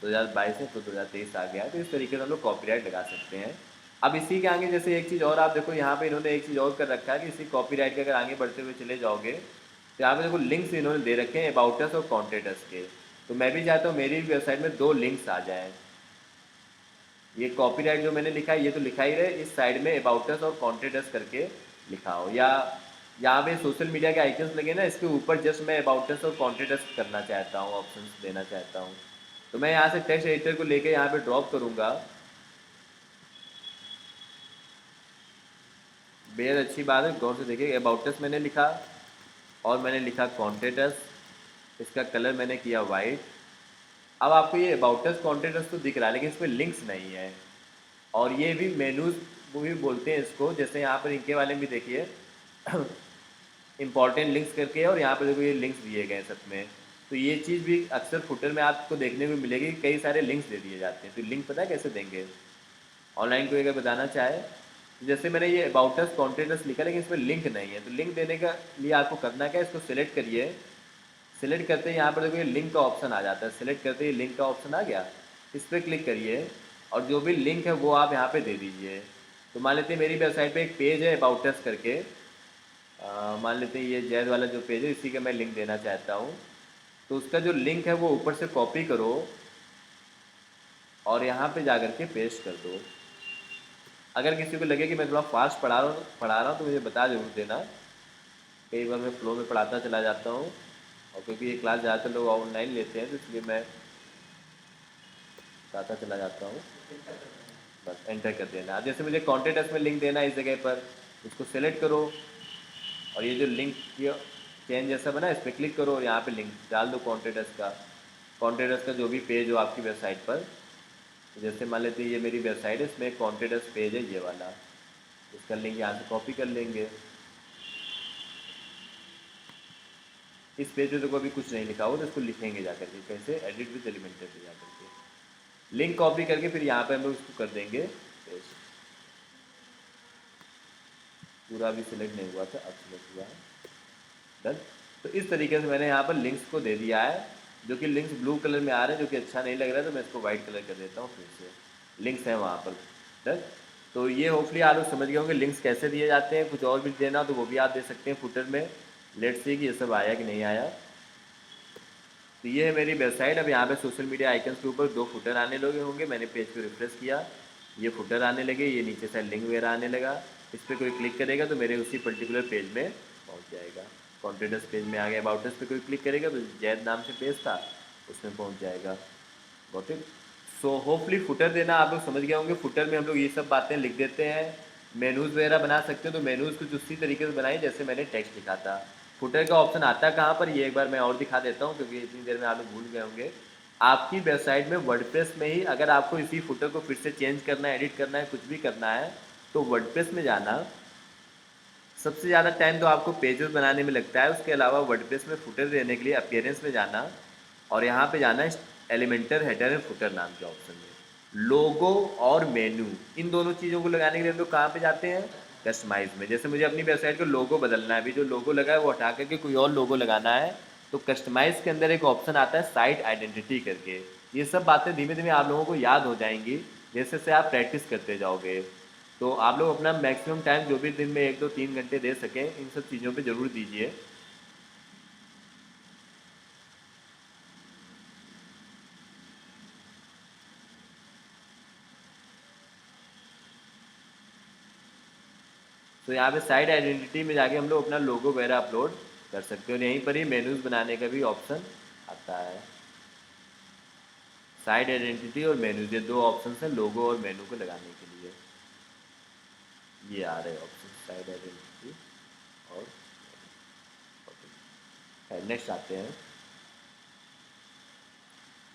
A: 2022 है तो 2023 आ गया है। तो इस तरीके से हम लोग कॉपीराइट लगा सकते हैं। अब इसी के आगे जैसे एक चीज़ और आप देखो, यहाँ पे इन्होंने एक चीज़ और कर रखा है कि इसी कॉपीराइट के अगर आगे बढ़ते हुए चले जाओगे तो यहाँ पे देखो लिंक्स इन्होंने दे रखे हैं अबाउट अस और कॉन्टेक्ट अस के। तो मैं भी चाहता हूँ मेरी वेबसाइट में 2 लिंक्स आ जाएँ। ये कॉपीराइट जो मैंने लिखा है ये तो लिखा ही रहे, इस साइड में अबाउट अस और कॉन्टेक्ट अस करके लिखा हो, या यहाँ पे सोशल मीडिया के आइकन्स लगे ना, इसके ऊपर जस्ट मैं अबाउट अस और कॉन्टेक्ट अस करना चाहता हूँ, ऑप्शन देना चाहता हूँ। तो मैं यहाँ से टेक्स्ट एडिटर को लेके यहाँ पे ड्रॉप करूँगा। बेहद अच्छी बात है, गौर से देखिए। अबाउट अस मैंने लिखा और मैंने लिखा कॉन्टेक्ट अस, इसका कलर मैंने किया वाइट। अब आपको ये अबाउट अस कॉन्टेक्ट अस तो दिख रहा है, लेकिन इसमें लिंक्स नहीं है। और ये भी मेनूज वो भी बोलते हैं इसको। जैसे यहाँ पर इनके वाले में भी देखिए इंपॉर्टेंट लिंक्स करके, और यहाँ पर देखो ये लिंक्स दिए गए हैं सब में। तो ये चीज़ भी अक्सर फुटर में आपको देखने को मिलेगी, कई सारे लिंक्स दे दिए जाते हैं। तो लिंक पता है कैसे देंगे? ऑनलाइन कोई अगर बताना चाहे, तो जैसे मैंने ये अबाउट अस कॉन्टेक्ट अस लिखा, लेकिन इसमें लिंक नहीं है। तो लिंक देने का लिए आपको करना क्या है, इसको सिलेक्ट करिए। सिलेक्ट करते ही यहाँ पर देखो ये लिंक का ऑप्शन आ जाता है। सिलेक्ट करते ही लिंक का ऑप्शन आ गया, इस पर क्लिक करिए और जो भी लिंक है वो आप यहाँ पे दे दीजिए। तो मान लेते हैं मेरी वेबसाइट पे एक पेज है अबाउट अस करके, मान लेते हैं ये जैद वाला जो पेज है इसी का मैं लिंक देना चाहता हूँ। तो उसका जो लिंक है वो ऊपर से कॉपी करो और यहाँ पे जा कर के पेस्ट कर दो। अगर किसी को लगे कि मैं थोड़ा फास्ट पढ़ा रहा हूँ तो मुझे बता जरूर देना। कई बार मैं फ्लो में पढ़ाता चला जाता हूँ, और क्योंकि ये क्लास ज़्यादातर लोग ऑनलाइन लेते हैं तो इसलिए मैं पढ़ाता चला जाता हूँ। बस एंटर कर देना। अब जैसे मुझे कॉन्टेक्ट अस में लिंक देना है, इस जगह पर उसको सेलेक्ट करो और ये जो लिंक चेंज जैसा बना है इस पर क्लिक करो और यहाँ पे लिंक डाल दो कॉन्टेक्ट अस का। कॉन्टेक्ट अस का जो भी पेज हो आपकी वेबसाइट पर, तो जैसे मान लेते हैं ये मेरी वेबसाइट है, इसमें कॉन्टेक्ट अस पेज है ये वाला, इसका लिंक यहाँ से कॉपी कर लेंगे। इस पेज पे तो कोई भी कुछ नहीं लिखा हो तो इसको लिखेंगे जाकर के, कैसे? एडिट विद एलिमेंटर पे जाकर के लिंक कॉपी करके फिर यहाँ पे हम लोग इसको कर देंगे पेस्ट। पूरा भी सिलेक्ट नहीं हुआ था, अब सिलेक्ट हुआ है, डन। तो इस तरीके से मैंने यहाँ पर लिंक्स को दे दिया है, जो कि लिंक्स ब्लू कलर में आ रहे हैं, जो कि अच्छा नहीं लग रहा है, तो मैं इसको वाइट कलर कर देता हूँ फिर से। लिंक्स हैं वहाँ पर, डन। तो ये होपफुली आप लोग समझ गए होंगे लिंक्स कैसे दिए जाते हैं। कुछ और भी देना तो वो भी आप दे सकते हैं फुटर में। लेट्स सी कि ये सब आया कि नहीं आया। तो ये है मेरी वेबसाइट। अब यहाँ पे सोशल मीडिया आइकन्स के ऊपर 2 फुटर आने लगे होंगे। मैंने पेज को रिफ्रेश किया, ये फुटर आने लगे, ये नीचे से लिंक वगैरह आने लगा। इस पर कोई क्लिक करेगा तो मेरे उसी पर्टिकुलर पेज में पहुँच जाएगा। कॉन्टेंट्स पेज में आ गया। अबाउट अस पे कोई क्लिक करेगा तो जैद नाम से पेज था, उसमें पहुँच जाएगा। Got it. So hopefully footer देना आप लोग समझ गए होंगे। फुटर में हम लोग ये सब बातें लिख देते हैं। मेनूज़ वगैरह बना सकते हो तो मेनूज़ कुछ उसी तरीके से बनाए जैसे मैंने टेक्स्ट लिखा था। फुटर का ऑप्शन आता है कहाँ पर, ये एक बार मैं और दिखा देता हूँ, क्योंकि इतनी देर में आप लोग भूल गए होंगे। आपकी वेबसाइट में वर्डप्रेस में ही अगर आपको इसी फुटर को फिर से चेंज करना है, एडिट करना है, कुछ भी करना है, तो वर्डप्रेस में जाना। सबसे ज़्यादा टाइम तो आपको पेजेस बनाने में लगता है। उसके अलावा वर्डप्रेस में फुटर देने के लिए अपीयरेंस में जाना, और यहाँ पे जाना है एलिमेंटर हेडर एंड फुटर नाम के ऑप्शन में। लोगो और मेनू, इन दोनों चीज़ों को लगाने के लिए हम लोग कहाँ पे जाते हैं, कस्टमाइज में। जैसे मुझे अपनी वेबसाइट का लोगो बदलना है, अभी जो लोगो लगा है वो हटा करके कोई और लोगो लगाना है, तो कस्टमाइज के अंदर एक ऑप्शन आता है साइट आइडेंटिटी करके। ये सब बातें धीमे धीमे आप लोगों को याद हो जाएंगी जैसे से आप प्रैक्टिस करते जाओगे। तो आप लोग अपना मैक्सिमम टाइम जो भी दिन में 1 2 3 घंटे दे सकें इन सब चीज़ों पे ज़रूर दीजिए। तो यहाँ पे साइट आइडेंटिटी में जाके हम लोग अपना लोगो वगैरह अपलोड कर सकते हो। यहीं पर ही मेनूज़ बनाने का भी ऑप्शन आता है। साइट आइडेंटिटी और मेनूज़, ये 2 ऑप्शन हैं लोगो और मेनू को लगाने के लिए। ये आ रहे ऑप्शन साइट आइडेंटिटी और नेक्स्ट आते हैं।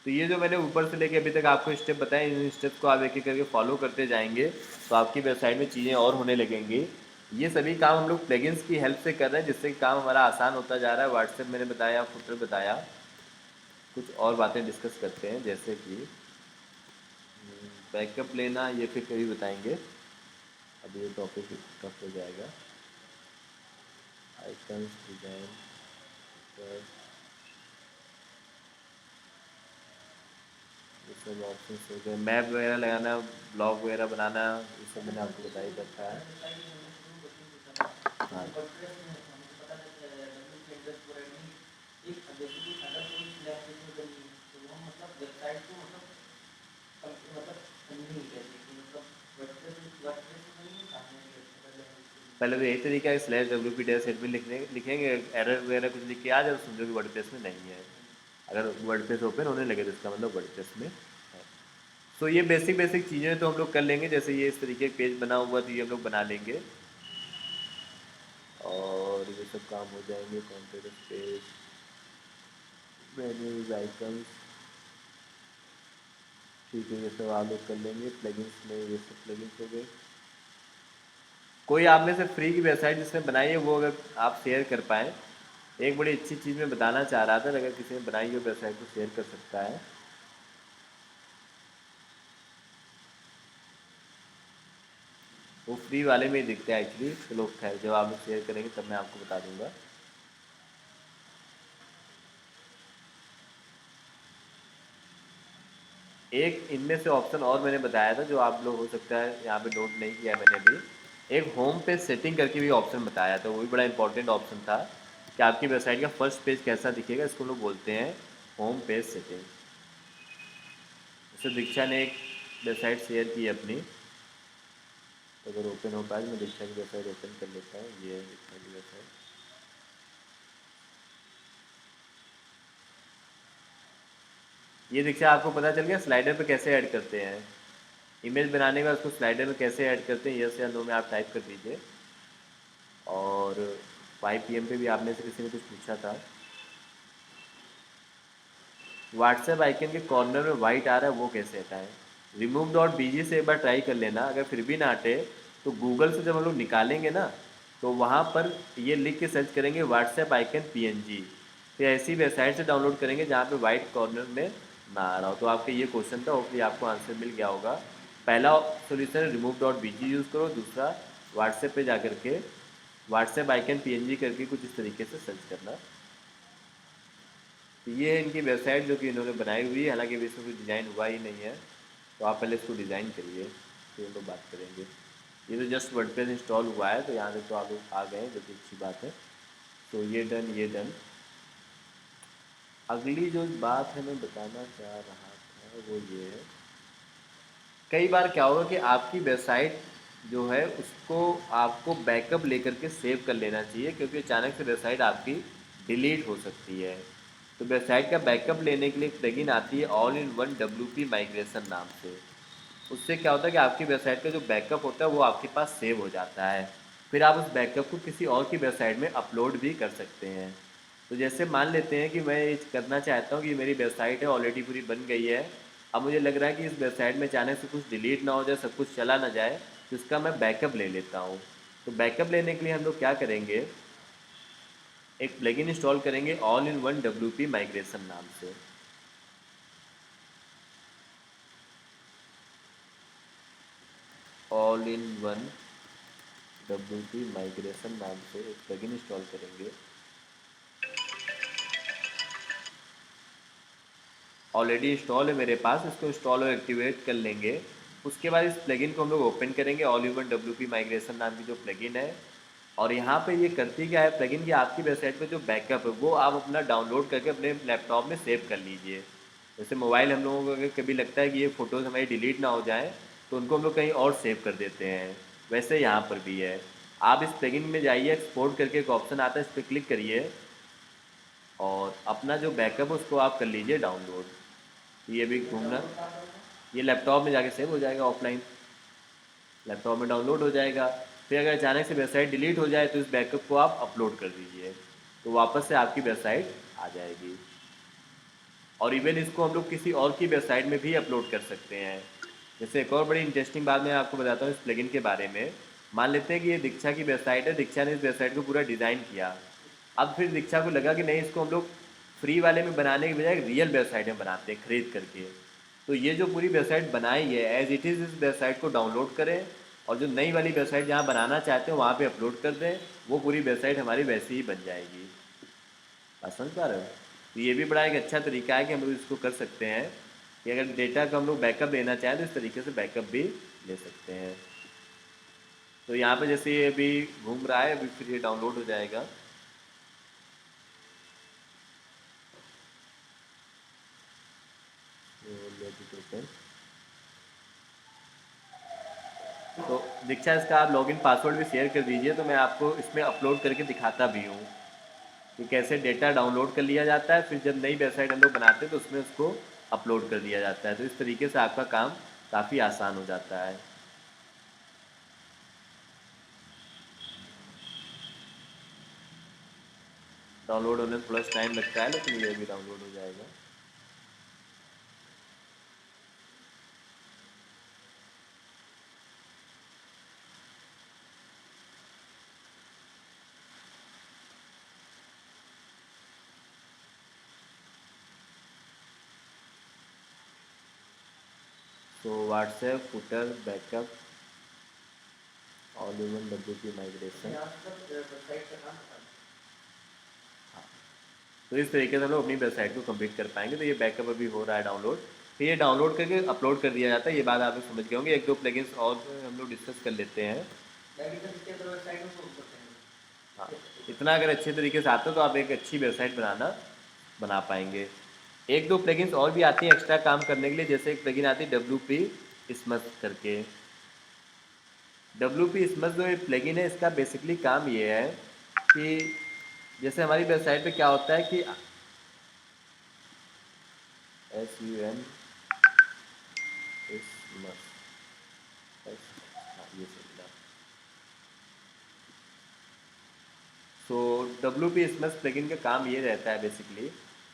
A: तो ये जो मैंने ऊपर से लेके अभी तक आपको स्टेप बताए, इन स्टेप्स को आप एक एक करके फॉलो करते जाएंगे तो आपकी वेबसाइट में चीज़ें और होने लगेंगी। ये सभी काम हम लोग प्लगइन्स की हेल्प से कर रहे हैं, जिससे कि काम हमारा आसान होता जा रहा है। व्हाट्सएप मैंने बताया, फुटर बताया, कुछ और बातें डिस्कस करते हैं जैसे कि बैकअप लेना, ये फिर कभी बताएंगे। अभी ये टॉपिक टफ हो जाएगा। आइकन्स डिजाइन, ये सब ऑप्शन हो गए। मैप वगैरह लगाना, ब्लॉग वगैरह बनाना, ये सब मैंने आपको बता ही रखा है। हाँ, पहले तो यही तरीका है, slash W P dash admin लिखेंगे, एरर वगैरह कुछ लिख के आ जाए तो समझो कि वर्डप्रेस में नहीं है। अगर वर्डप्रेस ओपन होने लगे तो इसका मतलब वर्डप्रेस में है। सो ये बेसिक बेसिक चीज़ें तो हम लोग कर लेंगे। जैसे ये इस तरीके का पेज बना हुआ तो ये हम लोग बना लेंगे, और ये सब काम हो जाएंगे। कॉन्टेंट पेज, मेन्यूज, आइकन्स, ठीक है, ये सब आप लोग कर लेंगे। प्लगइन्स में ये सब प्लगइन्स हो गए। कोई आप में से फ्री की वेबसाइट जिसने बनाई है वो अगर आप शेयर कर पाएँ, एक बड़ी अच्छी चीज़ मैं बताना चाह रहा था, अगर किसी ने बनाई हो वेबसाइट को शेयर कर सकता है। वो फ्री वाले में ही दिखता है एक्चुअली। चलो खैर, जब आप लोग शेयर करेंगे तब मैं आपको बता दूंगा। एक इनमें से ऑप्शन और मैंने बताया था जो आप लोग हो सकता है यहाँ पे नोट नहीं किया है मैंने भी। एक होम पेज सेटिंग करके भी ऑप्शन बताया था, वो भी बड़ा इंपॉर्टेंट ऑप्शन था कि आपकी वेबसाइट का फर्स्ट पेज कैसा दिखेगा। इसको लोग बोलते हैं होम पेज सेटिंग। जैसे दीक्षा ने एक वेबसाइट शेयर की है अपनी, तो अगर ओपन हो पाए मैं दीक्षा की वेबसाइट ओपन कर लेता हूँ। ये दीक्षा की वेबसाइट, ये दीक्षा आपको पता चल गया स्लाइडर पे कैसे ऐड करते हैं। इमेज बनाने का उसको स्लाइडर में कैसे ऐड करते हैं, यस या नो में आप टाइप कर दीजिए। और 5 PM पे भी आप में से किसी ने कुछ पूछा था। व्हाट्सएप आइकन के कॉर्नर में वाइट आ रहा है वो कैसे हटाएं। रिमूव डॉट बीजी से एक बार ट्राई कर लेना। अगर फिर भी ना हटे तो गूगल से जब हम लोग निकालेंगे ना, तो वहाँ पर ये लिख के सर्च करेंगे व्हाट्सएप आइकन PNG। फिर ऐसी वेबसाइट से डाउनलोड करेंगे जहाँ पे वाइट कॉर्नर में ना आ रहा हो। तो आपका ये क्वेश्चन था, होपफुली आपको आंसर मिल गया होगा। पहला सोल्यूशन रिमूव डॉट बीजी यूज़ करो, दूसरा व्हाट्सएप पे जा करके व्हाट्सएप आइकन पीएनजी करके कुछ इस तरीके से सर्च करना। तो ये है इनकी वेबसाइट जो कि इन्होंने बनाई हुई है, हालांकि अभी इसमें कोई डिज़ाइन हुआ ही नहीं है, तो आप पहले इसको डिज़ाइन करिए फिर हम लोग बात करेंगे। ये तो जस्ट वर्डप्रेस इंस्टॉल हुआ है, तो यहाँ से तो आप लोग आ गए हैं, जो कि अच्छी बात है। तो ये डन, ये डन। अगली जो बात है मैं बताना चाह रहा था वो ये है, कई बार क्या होगा कि आपकी वेबसाइट जो है उसको आपको बैकअप लेकर के सेव कर लेना चाहिए, क्योंकि अचानक से वेबसाइट आपकी डिलीट हो सकती है। तो वेबसाइट का बैकअप लेने के लिए एक प्लगइन आती है all in one WP migration नाम से। उससे क्या होता है कि आपकी वेबसाइट का जो बैकअप होता है वो आपके पास सेव हो जाता है, फिर आप उस बैकअप को किसी और की वेबसाइट में अपलोड भी कर सकते हैं। तो जैसे मान लेते हैं कि मैं ये करना चाहता हूँ कि मेरी वेबसाइट है ऑलरेडी पूरी बन गई है, अब मुझे लग रहा है कि इस वेबसाइट में अचानक से कुछ डिलीट ना हो जाए, सब कुछ चला ना जाए, तो इसका मैं बैकअप ले लेता हूँ। तो बैकअप लेने के लिए हम लोग क्या करेंगे, एक प्लगइन इंस्टॉल करेंगे all in one WP migration नाम से। All in one WP migration नाम से एक प्लगइन इंस्टॉल करेंगे। ऑलरेडी इंस्टॉल है मेरे पास, इसको इंस्टॉल और एक्टिवेट कर लेंगे। उसके बाद इस प्लगइन को हम लोग ओपन करेंगे, all in one WP migration नाम की जो प्लगइन है। और यहाँ पे ये करती क्या है प्लगइन, कि आपकी वेबसाइट पे जो बैकअप है वो आप अपना डाउनलोड करके अपने लैपटॉप में सेव कर लीजिए। जैसे मोबाइल हम लोगों को अगर कभी लगता है कि ये फ़ोटोज़ हमारी डिलीट ना हो जाए, तो उनको हम लोग कहीं और सेव कर देते हैं, वैसे यहाँ पर भी है। आप इस प्लगइन में जाइए, एक्सपोर्ट करके एक ऑप्शन आता है, इस पर क्लिक करिए और अपना जो बैकअप है उसको आप कर लीजिए डाउनलोड। ये भी घूमना, ये लैपटॉप में जाके सेव हो जाएगा, ऑफलाइन लैपटॉप में डाउनलोड हो जाएगा। फिर अगर अचानक से वेबसाइट डिलीट हो जाए तो इस बैकअप को आप अपलोड कर दीजिए, तो वापस से आपकी वेबसाइट आ जाएगी। और इवन इसको हम लोग किसी और की वेबसाइट में भी अपलोड कर सकते हैं। जैसे एक और बड़ी इंटरेस्टिंग बात मैं आपको बताता हूँ इस प्लगइन के बारे में। मान लेते हैं कि ये दीक्षा की वेबसाइट है, दीक्षा ने इस वेबसाइट को पूरा डिज़ाइन किया। अब फिर दीक्षा को लगा कि नहीं, इसको हम लोग फ्री वाले में बनाने के बजाय रियल वेबसाइट में बनाते हैं खरीद करके। तो ये जो पूरी वेबसाइट बनाई है एज इट इज़, इस वेबसाइट को डाउनलोड करें और जो नई वाली वेबसाइट जहाँ बनाना चाहते हैं वहाँ पे अपलोड कर दें, वो पूरी वेबसाइट हमारी वैसी ही बन जाएगी। बात समझ पा रहे हो? तो ये भी बड़ा एक अच्छा तरीका है कि हम लोग इसको कर सकते हैं कि अगर डेटा का हम लोग बैकअप लेना चाहें तो इस तरीके से बैकअप भी ले सकते हैं। तो यहाँ पे जैसे ये अभी घूम रहा है, अभी फिर ये डाउनलोड हो जाएगा। तो दीक्षा इसका आप लॉगिन पासवर्ड भी शेयर कर दीजिए, तो मैं आपको इसमें अपलोड करके दिखाता भी हूँ कि कैसे डेटा डाउनलोड कर लिया जाता है, फिर जब नई वेबसाइट हम लोग बनाते हैं तो उसमें उसको अपलोड कर दिया जाता है। तो इस तरीके से आपका काम काफ़ी आसान हो जाता है। डाउनलोड होने में थोड़ा सा टाइम लगता है, लेकिन ये भी डाउनलोड हो जाएगा। तो WhatsApp footer backup all in one WP migration. तो इस तरीके से हम लोग अपनी वेबसाइट को कंप्लीट कर पाएंगे। तो ये बैकअप अभी हो रहा है डाउनलोड, फिर ये डाउनलोड करके अपलोड कर दिया जाता है। ये बात आप लोग समझ गए होंगे। एक दो प्लगइन्स और हम लोग डिस्कस कर लेते हैं। हाँ, इतना अगर अच्छे तरीके से आता है तो आप एक अच्छी वेबसाइट बना पाएंगे। एक दो प्लगइन्स और भी आती हैं एक्स्ट्रा काम करने के लिए। जैसे एक प्लगइन आती है WP स्मथ करके। WP स्मथ जो एक प्लगइन है, इसका बेसिकली काम ये है कि जैसे हमारी वेबसाइट पे क्या होता है कि SUN स्मथ, ये सही था। सो WP स्मथ प्लगइन का काम ये रहता है बेसिकली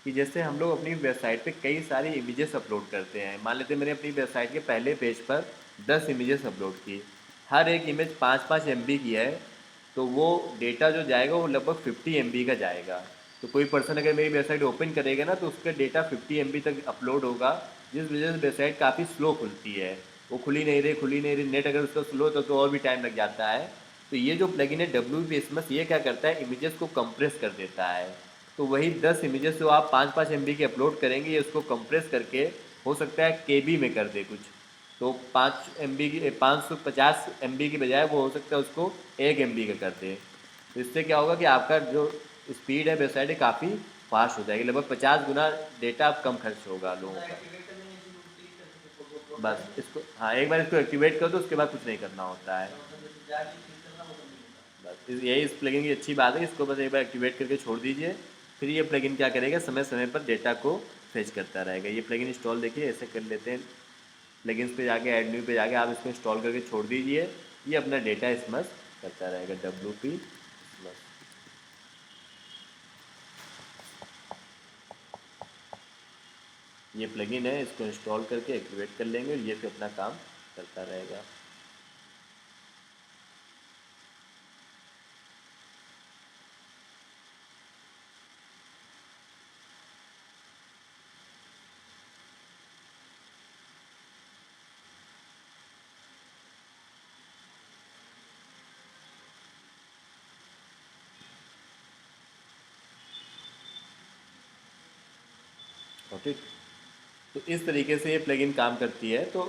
A: कि जैसे हम लोग अपनी वेबसाइट पे कई सारी इमेजेस अपलोड करते हैं। मान लेते हैं मैंने अपनी वेबसाइट के पहले पेज पर 10 इमेजेस अपलोड की, हर एक इमेज 5-5 MB की है, तो वो डेटा जो जाएगा वो लगभग 50 MB का जाएगा। तो कोई पर्सन अगर मेरी वेबसाइट ओपन करेगा ना, तो उसका डेटा 50 MB तक अपलोड होगा, जिस वजह से वेबसाइट काफ़ी स्लो खुलती है। वो खुली नहीं रही, नेट अगर उसका स्लो होता तो और भी टाइम लग जाता है। तो ये जो प्लगइन है WP Xmas, ये क्या करता है, इमेजेस को कंप्रेस कर देता है। तो वही 10 इमेजेस जो आप 5-5 MB के अपलोड करेंगे, ये उसको कंप्रेस करके हो सकता है KB में कर दे कुछ। तो 5 MB की 550 MB की बजाय वो हो सकता है उसको 1 MB का कर दे। तो इससे क्या होगा कि आपका जो स्पीड है वेबसाइट है काफ़ी फास्ट हो जाएगी, लगभग 50 गुना डेटा अब कम खर्च होगा लोगों का। बस इसको, हाँ, एक बार इसको एक्टिवेट कर दो, उसके बाद कुछ नहीं करना होता है। बस यही इस प्लगइन की अच्छी बात है, इसको बस एक बार एक्टिवेट करके छोड़ दीजिए। फिर ये प्लगइन क्या करेगा, समय समय पर डेटा को फेच करता रहेगा। ये प्लगइन इंस्टॉल देखिए ऐसे कर लेते हैं। प्लगइन्स पे जाके ऐड न्यू पे जाके आप इसको इंस्टॉल करके छोड़ दीजिए, ये अपना डेटा स्मश करता रहेगा। WP स्मश, ये प्लगइन है, इसको इंस्टॉल करके एक्टिवेट कर लेंगे, ये फिर अपना काम करता रहेगा। ओके, तो इस तरीके से ये प्लगइन काम करती है। तो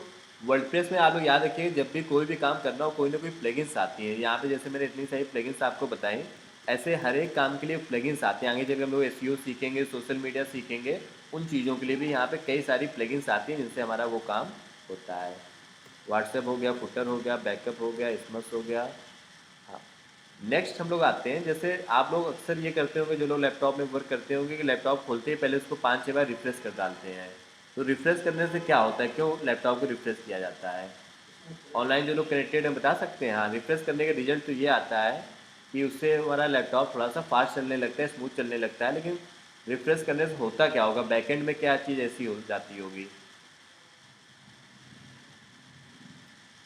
A: वर्डप्रेस में आप लोग याद रखिए, जब भी कोई भी काम करना हो, कोई ना कोई प्लगइन्स आती है। यहाँ पे जैसे मैंने इतनी सारी प्लगइन्स आपको बताई, ऐसे हर एक काम के लिए प्लगइन्स आते हैं। आगे जब हम लोग SEO सीखेंगे, सोशल मीडिया सीखेंगे, उन चीज़ों के लिए भी यहाँ पे कई सारी प्लगइन्स आती हैं जिनसे हमारा वो काम होता है। व्हाट्सएप हो गया, फुटर हो गया, बैकअप हो गया, स्मस हो गया। हाँ, नेक्स्ट हम लोग आते हैं, जैसे आप लोग अक्सर ये करते होंगे, जो लोग लैपटॉप में वर्क करते होंगे, कि लैपटॉप खोलते ही पहले उसको 5-6 बार रिफ्रेश कर डालते हैं। तो रिफ्रेश करने से क्या होता है, क्यों लैपटॉप को रिफ्रेश किया जाता है? ऑनलाइन जो लोग कनेक्टेड हैं बता सकते हैं। हाँ, रिफ्रेश करने का रिजल्ट तो ये आता है कि उससे हमारा लैपटॉप थोड़ा सा फास्ट चलने लगता है, स्मूथ चलने लगता है। लेकिन रिफ्रेश करने से होता क्या होगा, बैकएंड में क्या चीज़ ऐसी हो जाती होगी?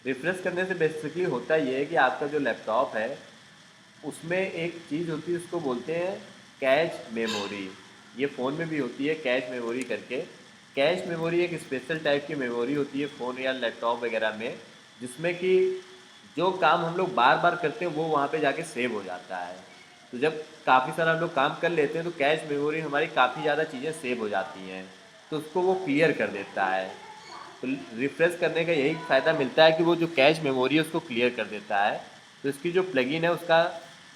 A: रिफ्रेश करने से बेसिकली होता ये है कि आपका जो लैपटॉप है, उसमें एक चीज़ होती है, उसको बोलते हैं कैच मेमोरी। ये फ़ोन में भी होती है कैच मेमोरी करके। कैच मेमोरी एक स्पेशल टाइप की मेमोरी होती है फ़ोन या लैपटॉप वगैरह में, जिसमें कि जो काम हम लोग बार बार करते हैं वो वहाँ पे जाके सेव हो जाता है। तो जब काफ़ी सारा हम लोग काम कर लेते हैं तो कैश मेमोरी हमारी काफ़ी ज़्यादा चीज़ें सेव हो जाती हैं, तो उसको वो क्लियर कर देता है। तो रिफ्रेश करने का यही फ़ायदा मिलता है कि वो जो कैश मेमोरी है उसको क्लियर कर देता है। तो इसकी जो प्लगइन है उसका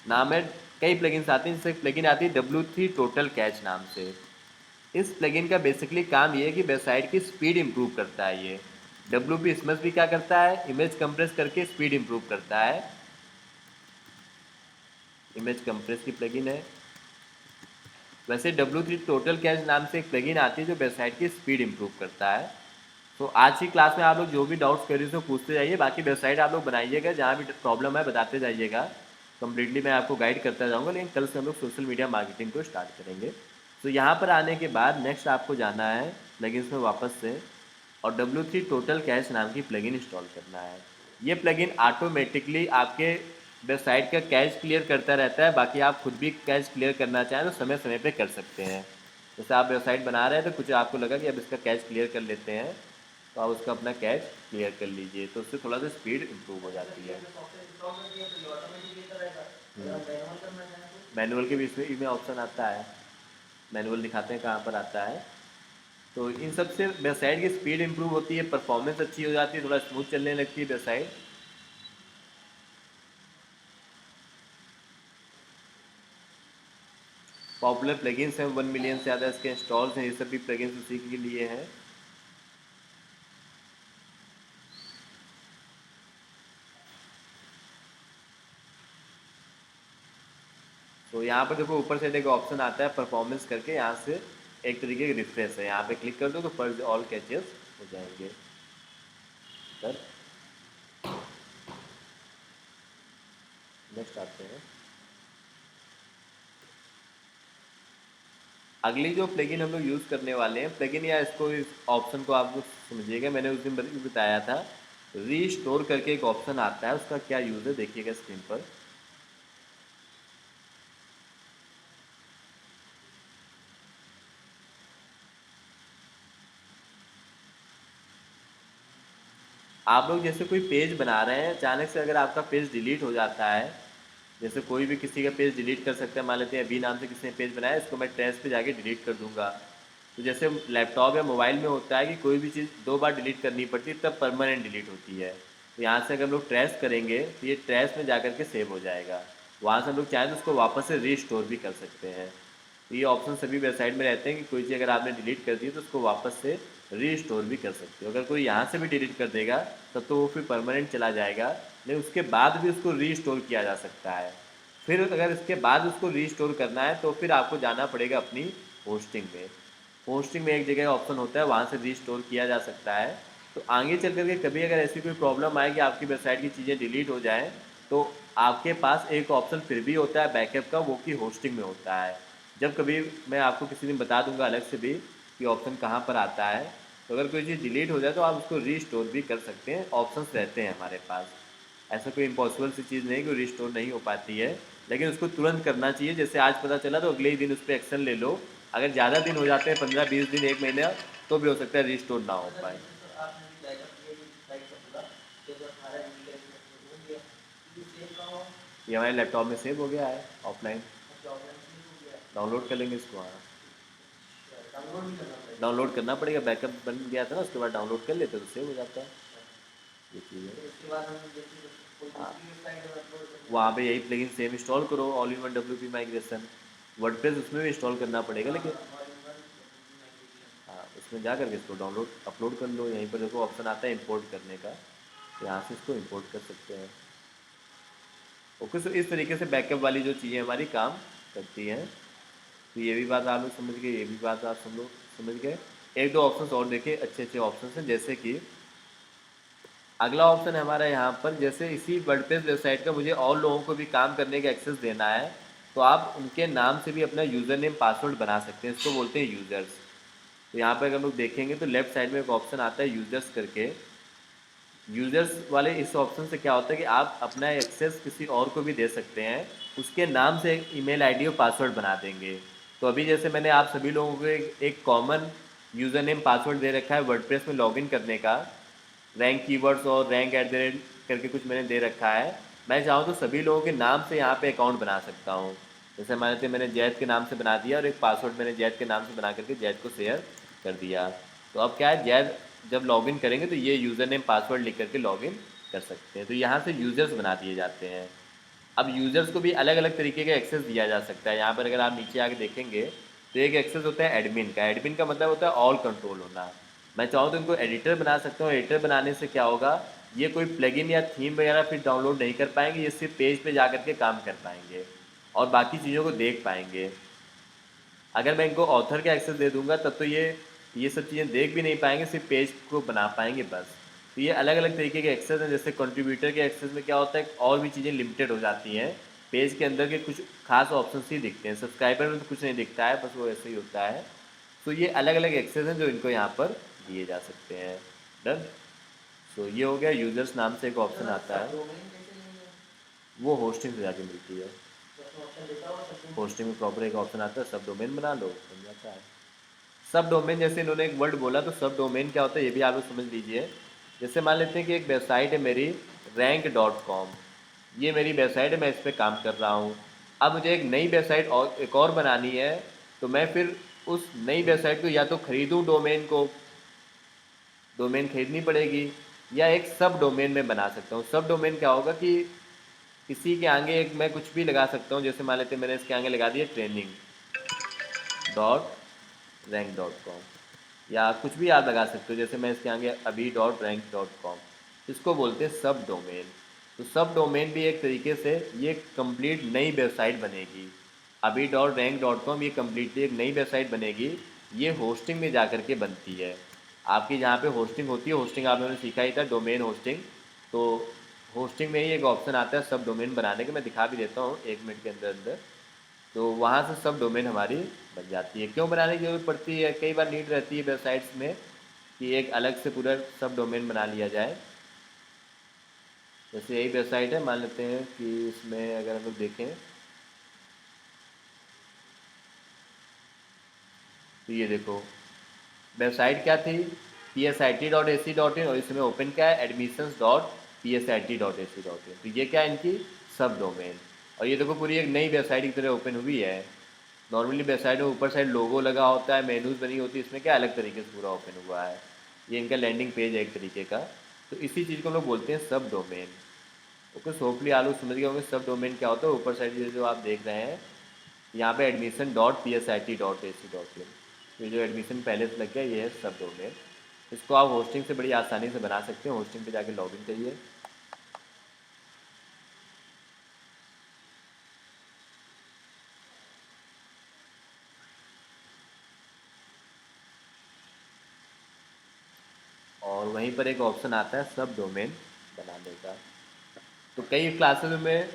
A: नाम है, कई प्लगइन्स आती हैं, जैसे प्लगइन आती है W3 टोटल कैच नाम से। इस प्लगइन का बेसिकली काम ये है कि वेबसाइट की स्पीड इंप्रूव करता है ये। WP स्मश भी क्या करता है, इमेज कंप्रेस करके स्पीड इंप्रूव करता है। इमेज कंप्रेस की प्लगइन है। वैसे W3 टोटल कैच नाम से एक प्लगइन आती है जो वेबसाइट की स्पीड इंप्रूव करता है। तो आज की क्लास में आप लोग जो भी डाउट्स कर रहे हो पूछते जाइए, बाकी वेबसाइट आप लोग बनाइएगा, जहाँ भी प्रॉब्लम है बताते जाइएगा। कम्प्लीटली मैं आपको गाइड करता जाऊँगा, लेकिन कल से हम लोग सोशल मीडिया मार्केटिंग को स्टार्ट करेंगे। तो यहाँ पर आने के बाद नेक्स्ट आपको जाना है प्लगइन्स में वापस से, और W3 टोटल कैश नाम की प्लगइन इंस्टॉल करना है। ये प्लगइन ऑटोमेटिकली आपके वेबसाइट का कैश क्लियर करता रहता है। बाकी आप खुद भी कैश क्लियर करना चाहें तो समय समय पे कर सकते हैं। जैसे आप वेबसाइट बना रहे हैं तो कुछ आपको लगा कि अब इसका कैश क्लियर कर लेते हैं, तो आप उसका अपना कैश क्लियर कर लीजिए, तो उससे थोड़ा सा स्पीड इम्प्रूव हो जाती है। मैनुअल के भी इसमें ऑप्शन आता है, मैनुअल दिखाते हैं कहाँ पर आता है। तो इन सब से वेबसाइट की स्पीड इंप्रूव होती है, परफॉर्मेंस अच्छी हो जाती है, थोड़ा स्मूथ चलने लगती है वेबसाइट। पॉपुलर प्लगइन्स हैं, 1 मिलियन से ज़्यादा इसके इंस्टॉल्स हैं, ये सब भी प्लगइन्स उसी के लिए हैं। तो यहाँ पर देखो ऊपर से एक ऑप्शन आता है परफॉर्मेंस करके, यहाँ से एक तरीके की रिफ्रेश है, यहाँ पे क्लिक कर दो तो फर्ज ऑल कैचेस हो जाएंगे। सर नेक्स्ट आते हैं, अगली जो प्लगइन हम लोग यूज़ करने वाले हैं प्लगइन, या इसको इस ऑप्शन को आप लोग समझिएगा, मैंने उस दिन बताया था, रीस्टोर करके एक ऑप्शन आता है, उसका क्या यूज़ है देखिएगा स्क्रीन पर। आप लोग जैसे कोई पेज बना रहे हैं, अचानक से अगर आपका पेज डिलीट हो जाता है, जैसे कोई भी किसी का पेज डिलीट कर सकता है, मान लेते हैं अभी नाम से किसी ने पेज बनाया, इसको मैं ट्रेस पे जाके डिलीट कर दूंगा। तो जैसे लैपटॉप या मोबाइल में होता है कि कोई भी चीज़ 2 बार डिलीट करनी पड़ती है तब परमानेंट डिलीट होती है। तो यहाँ से अगर हम लोग ट्रेस करेंगे तो ये ट्रेस में जा के सेव हो जाएगा। वहाँ से हम लोग चाहें तो उसको वापस से रीस्टोर भी कर सकते हैं। तो ये ऑप्शन सभी वेबसाइट में रहते हैं कि कोई चीज़ अगर आपने डिलीट कर दी तो उसको वापस से रीस्टोर भी कर सकते हो। अगर कोई यहाँ से भी डिलीट कर देगा तब तो वो फिर परमानेंट चला जाएगा, लेकिन उसके बाद भी उसको रीस्टोर किया जा सकता है। फिर अगर इसके बाद उसको रीस्टोर करना है तो फिर आपको जाना पड़ेगा अपनी होस्टिंग में। होस्टिंग में एक जगह ऑप्शन होता है, वहाँ से रीस्टोर किया जा सकता है। तो आगे चल करके कभी अगर ऐसी कोई प्रॉब्लम आए कि आपकी वेबसाइट की चीज़ें डिलीट हो जाएं, तो आपके पास एक ऑप्शन फिर भी होता है बैकअप का, वो कि होस्टिंग में होता है। जब कभी मैं आपको किसी दिन बता दूंगा अलग से भी कि ऑप्शन कहाँ पर आता है। तो अगर कोई चीज़ डिलीट हो जाए तो आप उसको रीस्टोर भी कर सकते हैं, ऑप्शंस रहते हैं हमारे पास। ऐसा कोई इम्पॉसिबल सी चीज़ नहीं कि रिस्टोर नहीं हो पाती है, लेकिन उसको तुरंत करना चाहिए। जैसे आज पता चला तो अगले ही दिन उस पर एक्शन ले लो। अगर ज़्यादा दिन हो जाते हैं, 15-20 दिन, 1 महीना, तो भी हो सकता है रिस्टोर ना हो पाए। ये हमारे लैपटॉप में सेव हो गया है ऑफलाइन। डाउनलोड कर लेंगे इसको, हाँ। डाउनलोड करना पड़ेगा, बैकअप बन गया था ना, उसके बाद डाउनलोड कर लेते तो सेव हो जाता है। ये चीज़ है। हाँ, वहाँ पे यही प्लगइन सेम इंस्टॉल करो, all in one WP migration. WordPress उसमें भी इंस्टॉल करना पड़ेगा, लेकिन हाँ, उसमें जा करके इसको डाउनलोड अपलोड कर लो। यहीं पर देखो ऑप्शन आता है इंपोर्ट करने का, तो यहाँ से इसको इंपोर्ट कर सकते हैं। ओके, सो इस तरीके से बैकअप वाली जो चीज़ें हमारी काम करती हैं। तो ये भी बात आप लोग समझ गए, ये भी बात आप सब लोग समझ गए। एक दो ऑप्शन और देखें, अच्छे अच्छे ऑप्शन हैं। जैसे कि अगला ऑप्शन है हमारा यहाँ पर, जैसे इसी वर्डप्रेस वेबसाइट का मुझे और लोगों को भी काम करने का एक्सेस देना है, तो आप उनके नाम से भी अपना यूज़र नेम पासवर्ड बना सकते हैं। इसको बोलते हैं यूज़र्स। तो यहाँ पर अगर हम लोग देखेंगे तो लेफ्ट साइड में एक ऑप्शन आता है यूज़र्स करके। यूज़र्स वाले इस ऑप्शन से क्या होता है कि आप अपना एक्सेस किसी और को भी दे सकते हैं, उसके नाम से एक ईमेल आईडी और पासवर्ड बना देंगे। तो अभी जैसे मैंने आप सभी लोगों को एक कॉमन यूज़र नेम पासवर्ड दे रखा है वर्डप्रेस में लॉगिन करने का, रैंक कीवर्ड्स और रैंक एट द रेट करके कुछ मैंने दे रखा है। मैं चाहूँ तो सभी लोगों के नाम से यहाँ पे अकाउंट बना सकता हूँ। जैसे मान लेते मैंने जैद के नाम से बना दिया और एक पासवर्ड मैंने जैद के नाम से बना करके जैद को शेयर कर दिया। तो अब क्या है, जैद जब लॉगिन करेंगे तो ये यूज़र नेम पासवर्ड लिख करके लॉगिन कर सकते हैं। तो यहाँ से यूज़र्स बना दिए जाते हैं। अब यूज़र्स को भी अलग अलग तरीके का एक्सेस दिया जा सकता है। यहाँ पर अगर आप नीचे आके देखेंगे तो एक एक्सेस होता है एडमिन का। एडमिन का मतलब होता है ऑल कंट्रोल होना। मैं चाहूँ तो इनको एडिटर बना सकता हूँ। एडिटर बनाने से क्या होगा, ये कोई प्लगइन या थीम वगैरह फिर डाउनलोड नहीं कर पाएंगे, ये सिर्फ पेज पे जा करके काम कर पाएंगे और बाकी चीज़ों को देख पाएंगे। अगर मैं इनको ऑथर का एक्सेस दे दूंगा तब तो ये सब चीज़ें देख भी नहीं पाएंगे, सिर्फ पेज को बना पाएंगे बस। तो ये अलग अलग तरीके के एक्सेस हैं। जैसे कंट्रीब्यूटर के एक्सेस में क्या होता है, और भी चीज़ें लिमिटेड हो जाती हैं। पेज के अंदर के कुछ खास ऑप्शन ही दिखते हैं, सब्सक्राइबर में तो कुछ नहीं दिखता है, बस वो ऐसे ही होता है। तो ये अलग अलग एक्सेस हैं जो इनको यहाँ पर दिए जा सकते हैं। डन। सो ये हो गया, यूजर्स नाम से एक ऑप्शन आता है, वो होस्टिंग से जाके मिलती है। होस्टिंग में प्रॉपर एक ऑप्शन आता है, सब डोमेन बना लो, बन जाता है। सब डोमेन, जैसे इन्होंने एक वर्ड बोला, तो सब डोमेन क्या होता है ये भी आप लोग समझ लीजिए। जैसे मान लेते हैं कि एक वेबसाइट है मेरी rank.com, ये मेरी वेबसाइट है, मैं इस पर काम कर रहा हूँ। अब मुझे एक नई वेबसाइट और एक और बनानी है, तो मैं फिर उस नई वेबसाइट को या तो खरीदूँ, डोमेन को, डोमेन खरीदनी पड़ेगी, या एक सब डोमेन में बना सकता हूँ। सब डोमेन क्या होगा कि किसी के आगे एक मैं कुछ भी लगा सकता हूँ। जैसे मान लेते हैं मैंने इसके आगे लगा दिया training.rank.com, या कुछ भी आप लगा सकते हो। जैसे मैं इसके आगे अभी.rank.com, इसको बोलते हैं सब डोमेन। तो सब डोमेन भी एक तरीके से ये कंप्लीट नई वेबसाइट बनेगी। अभी.rank.com ये कम्प्लीटली एक नई वेबसाइट बनेगी। ये होस्टिंग में जा कर के बनती है। आपकी जहाँ पे होस्टिंग होती है, होस्टिंग आप लोगों ने सीखा ही था, डोमेन होस्टिंग। तो होस्टिंग में ही एक ऑप्शन आता है सब डोमेन बनाने का, मैं दिखा भी देता हूँ 1 मिनट के अंदर अंदर। तो वहाँ से सब डोमेन हमारी बन जाती है। क्यों बनाने की जरूरत पड़ती है, कई बार नीड रहती है वेबसाइट्स में कि एक अलग से पूरा सब डोमेन बना लिया जाए। जैसे यही वेबसाइट है, मान लेते हैं कि इसमें अगर हम लोग देखें तो ये देखो वेबसाइट क्या थी, psit.ac.in और इसमें ओपन क्या है admissions.psit.ac.in। तो ये क्या है इनकी सब डोमेन। और ये देखो पूरी एक नई वेबसाइट की तरह ओपन हुई है। नॉर्मली वेबसाइट में ऊपर साइड लोगो लगा होता है, मेनूज बनी होती है, इसमें क्या अलग तरीके से पूरा ओपन हुआ है। ये इनका लैंडिंग पेज है एक तरीके का। तो इसी चीज़ को हम लोग बोलते हैं सब डोमेन। ओके, सो होपफुली आप लोग समझ गए होंगे सब डोमेन क्या होता है। ऊपर साइड ये जो आप देख रहे हैं यहाँ पे admission.psit.ac.in, ये जो एडमिशन पहले से लग गया ये है सब डोमेन। इसको आप होस्टिंग से बड़ी आसानी से बना सकते हैं। होस्टिंग पे जाके लॉगिन करिए। और वहीं पर एक ऑप्शन आता है सब डोमेन बनाने का। तो कई क्लासेस में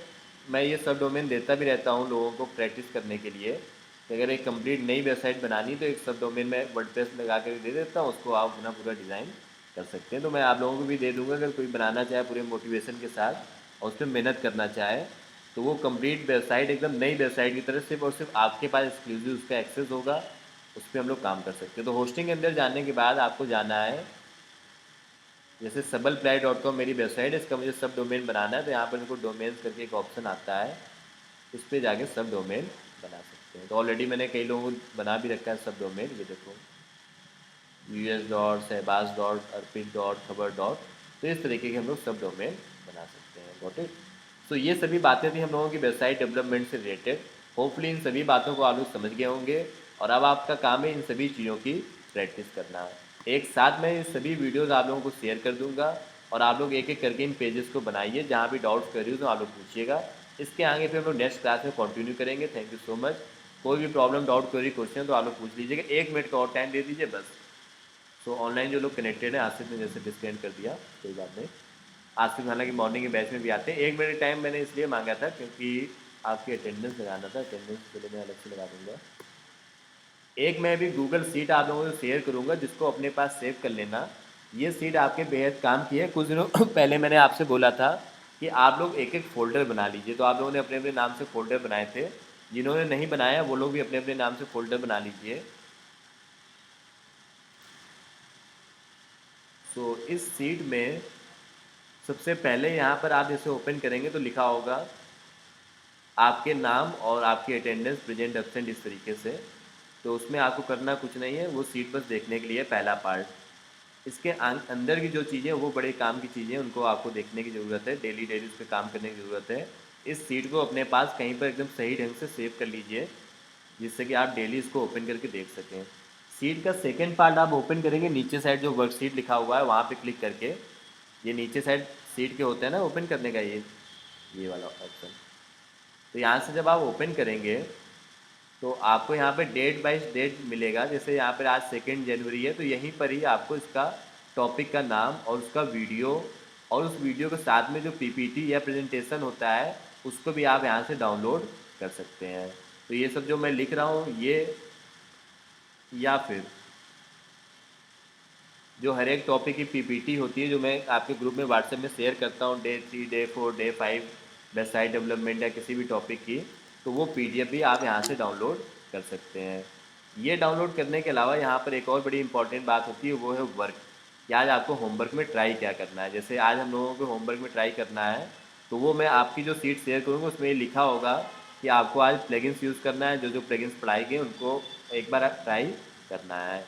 A: मैं ये सब डोमेन देता भी रहता हूँ लोगों को प्रैक्टिस करने के लिए कि अगर एक कंप्लीट नई वेबसाइट बनानी तो एक सब डोमेन में वर्डप्रेस लगा कर दे देता हूँ, उसको आप अपना पूरा डिज़ाइन कर सकते हैं। तो मैं आप लोगों को भी दे दूँगा, अगर कोई बनाना चाहे पूरे मोटिवेशन के साथ और उस पर मेहनत करना चाहे तो वो कंप्लीट वेबसाइट एकदम नई वेबसाइट की तरह सिर्फ और सिर्फ आपके पास एक्सक्लूसिव उसका एक्सेस होगा, उस पर हम लोग काम कर सकते हैं। तो होस्टिंग के अंदर जाने के बाद आपको जाना है, जैसे सबलप्लाई.com मेरी वेबसाइट है, इसका मुझे सब डोमेन बनाना है तो यहाँ पर मेरे को डोमेन्स करके एक ऑप्शन आता है, उस पर जाके सब डोमेन बना सकते हैं। तो ऑलरेडी मैंने कई लोगों को बना भी रखा है सब डोमेन। ये देखो us.सहबाज.अर्पित.खबर. तो इस तरीके के हम लोग सब डोमेन बना सकते हैं। Got it. सो ये सभी बातें थी हम लोगों की वेबसाइट डेवलपमेंट से रिलेटेड। होपफुली इन सभी बातों को आप लोग समझ गए होंगे और अब आपका काम है इन सभी चीज़ों की प्रैक्टिस करना। एक साथ मैं ये सभी वीडियोज़ आप लोगों को शेयर कर दूँगा और आप लोग एक एक करके इन पेजेस को बनाइए। जहाँ भी डाउट्स कर रही हो तो आप लोग पूछिएगा। इसके आगे फिर हम लोग नेक्स्ट क्लास में कंटिन्यू करेंगे। Thank you so much. कोई भी प्रॉब्लम डाउट क्वेरी क्वेश्चन तो आप लोग पूछ लीजिएगा। 1 मिनट का और टाइम दे दीजिए बस। सो ऑनलाइन जो लोग कनेक्टेड हैं, आसिफ ने जैसे डिस्कनेक्ट कर दिया, कोई बात नहीं। आसिफ हालांकि मॉर्निंग के बैच में भी आते हैं। 1 मिनट टाइम मैंने इसलिए मांगा था क्योंकि आपकी अटेंडेंस लगाना था। अटेंडेंस के लिए मैं अलग से लगा दूंगा। एक मैं अभी गूगल सीट आप लोगों को शेयर करूंगा जिसको अपने पास सेव कर लेना। ये सीट आपके बेहद काम की है। कुछ दिनों पहले मैंने आपसे बोला था कि आप लोग एक एक फ़ोल्डर बना लीजिए, तो आप लोगों ने अपने अपने नाम से फ़ोल्डर बनाए थे। जिन्होंने नहीं बनाया वो लोग भी अपने अपने नाम से फ़ोल्डर बना लीजिए। सो इस सीट में सबसे पहले यहाँ पर आप जैसे ओपन करेंगे तो लिखा होगा आपके नाम और आपकी अटेंडेंस प्रेजेंट एब्सेंट इस तरीके से। तो उसमें आपको करना कुछ नहीं है, वो सीट बस देखने के लिए पहला पार्ट। इसके अंदर की जो चीज़ें वो बड़े काम की चीज़ें हैं, उनको आपको देखने की ज़रूरत है। डेली डेली उस पर काम करने की ज़रूरत है। इस सीट को अपने पास कहीं पर एकदम सही ढंग से सेव कर लीजिए जिससे कि आप डेली इसको ओपन करके देख सकें। सीट का सेकेंड पार्ट आप ओपन करेंगे, नीचे साइड जो वर्कशीट लिखा हुआ है वहाँ पे क्लिक करके, ये नीचे साइड सीट के होते हैं ना ओपन करने का, ये वाला ऑप्शन। तो यहाँ से जब आप ओपन करेंगे तो आपको यहाँ पे डेट बाई डेट मिलेगा। जैसे यहाँ पर आज 2 जनवरी है तो यहीं पर ही आपको इसका टॉपिक का नाम और उसका वीडियो और उस वीडियो के साथ में जो पीपीटी या प्रेजेंटेशन होता है उसको भी आप यहाँ से डाउनलोड कर सकते हैं। तो ये सब जो मैं लिख रहा हूँ ये, या फिर जो हर एक टॉपिक की पीपीटी होती है जो मैं आपके ग्रुप में व्हाट्सएप में शेयर करता हूँ, day 3, day 4, day 5 website development या किसी भी टॉपिक की, तो वो पीडीएफ भी आप यहाँ से डाउनलोड कर सकते हैं। ये डाउनलोड करने के अलावा यहाँ पर एक और बड़ी इंपॉर्टेंट बात होती है, वो है वर्क, कि आज आपको होमवर्क में ट्राई क्या करना है। जैसे आज हम लोगों को होमवर्क में ट्राई करना है तो वो मैं आपकी जो सीट शेयर करूँगा उसमें ये लिखा होगा कि आपको आज प्लगइन्स यूज़ करना है। जो जो प्लगइन्स पढ़ाए गए उनको एक बार आप ट्राई करना है।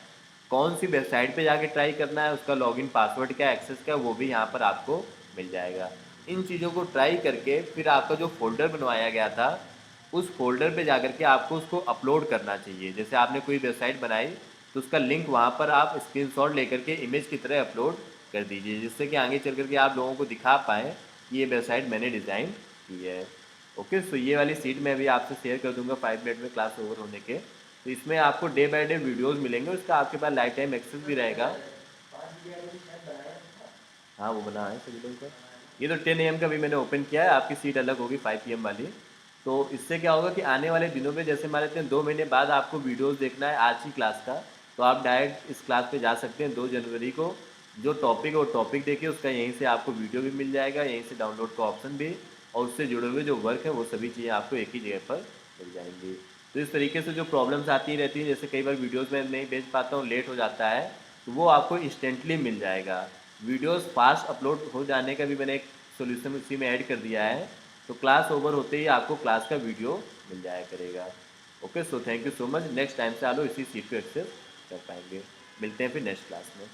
A: कौन सी वेबसाइट पे जाके ट्राई करना है, उसका लॉगिन पासवर्ड क्या, एक्सेस क्या, वो भी यहाँ पर आपको मिल जाएगा। इन चीज़ों को ट्राई करके फिर आपका जो फोल्डर बनवाया गया था उस फोल्डर पे जाकर के आपको उसको अपलोड करना चाहिए। जैसे आपने कोई वेबसाइट बनाई तो उसका लिंक वहाँ पर आप स्क्रीनशॉट लेकर के इमेज की तरह अपलोड कर दीजिए जिससे कि आगे चल करके आप लोगों को दिखा पाएँ कि ये वेबसाइट मैंने डिज़ाइन की है। ओके, सो ये वाली सीट मैं अभी आपसे शेयर कर दूंगा 5 मिनट में क्लास ओवर होने के। तो इसमें आपको डे बाय डे वीडियोस मिलेंगे, उसका आपके पास लाइफ टाइम एक्सेस भी रहेगा। हाँ वो बना है सभी लोगों का। ये तो 10 AM का भी मैंने ओपन किया है, आपकी सीट अलग होगी 5 PM वाली। तो इससे क्या होगा कि आने वाले दिनों में जैसे मान लेते हैं 2 महीने बाद आपको वीडियोस देखना है आज की क्लास का, तो आप डायरेक्ट इस क्लास पे जा सकते हैं 2 जनवरी को। जो टॉपिक है वो टॉपिक देखिए, उसका यहीं से आपको वीडियो भी मिल जाएगा, यहीं से डाउनलोड का ऑप्शन भी, और उससे जुड़े हुए जो वर्क है वो सभी चीज़ें आपको एक ही जगह पर मिल जाएंगी। तो इस तरीके से जो प्रॉब्लम्स आती रहती हैं, जैसे कई बार वीडियोज़ में नहीं भेज पाता हूँ, लेट हो जाता है, तो वो आपको इंस्टेंटली मिल जाएगा। वीडियोस फास्ट अपलोड हो जाने का भी मैंने एक सोल्यूशन उसी में ऐड कर दिया है। तो क्लास ओवर होते ही आपको क्लास का वीडियो मिल जाया करेगा। Okay, so thank you so much. Next time से आप लोग इसी सीट को एक्सेस कर पाएंगे। मिलते हैं फिर नेक्स्ट क्लास में।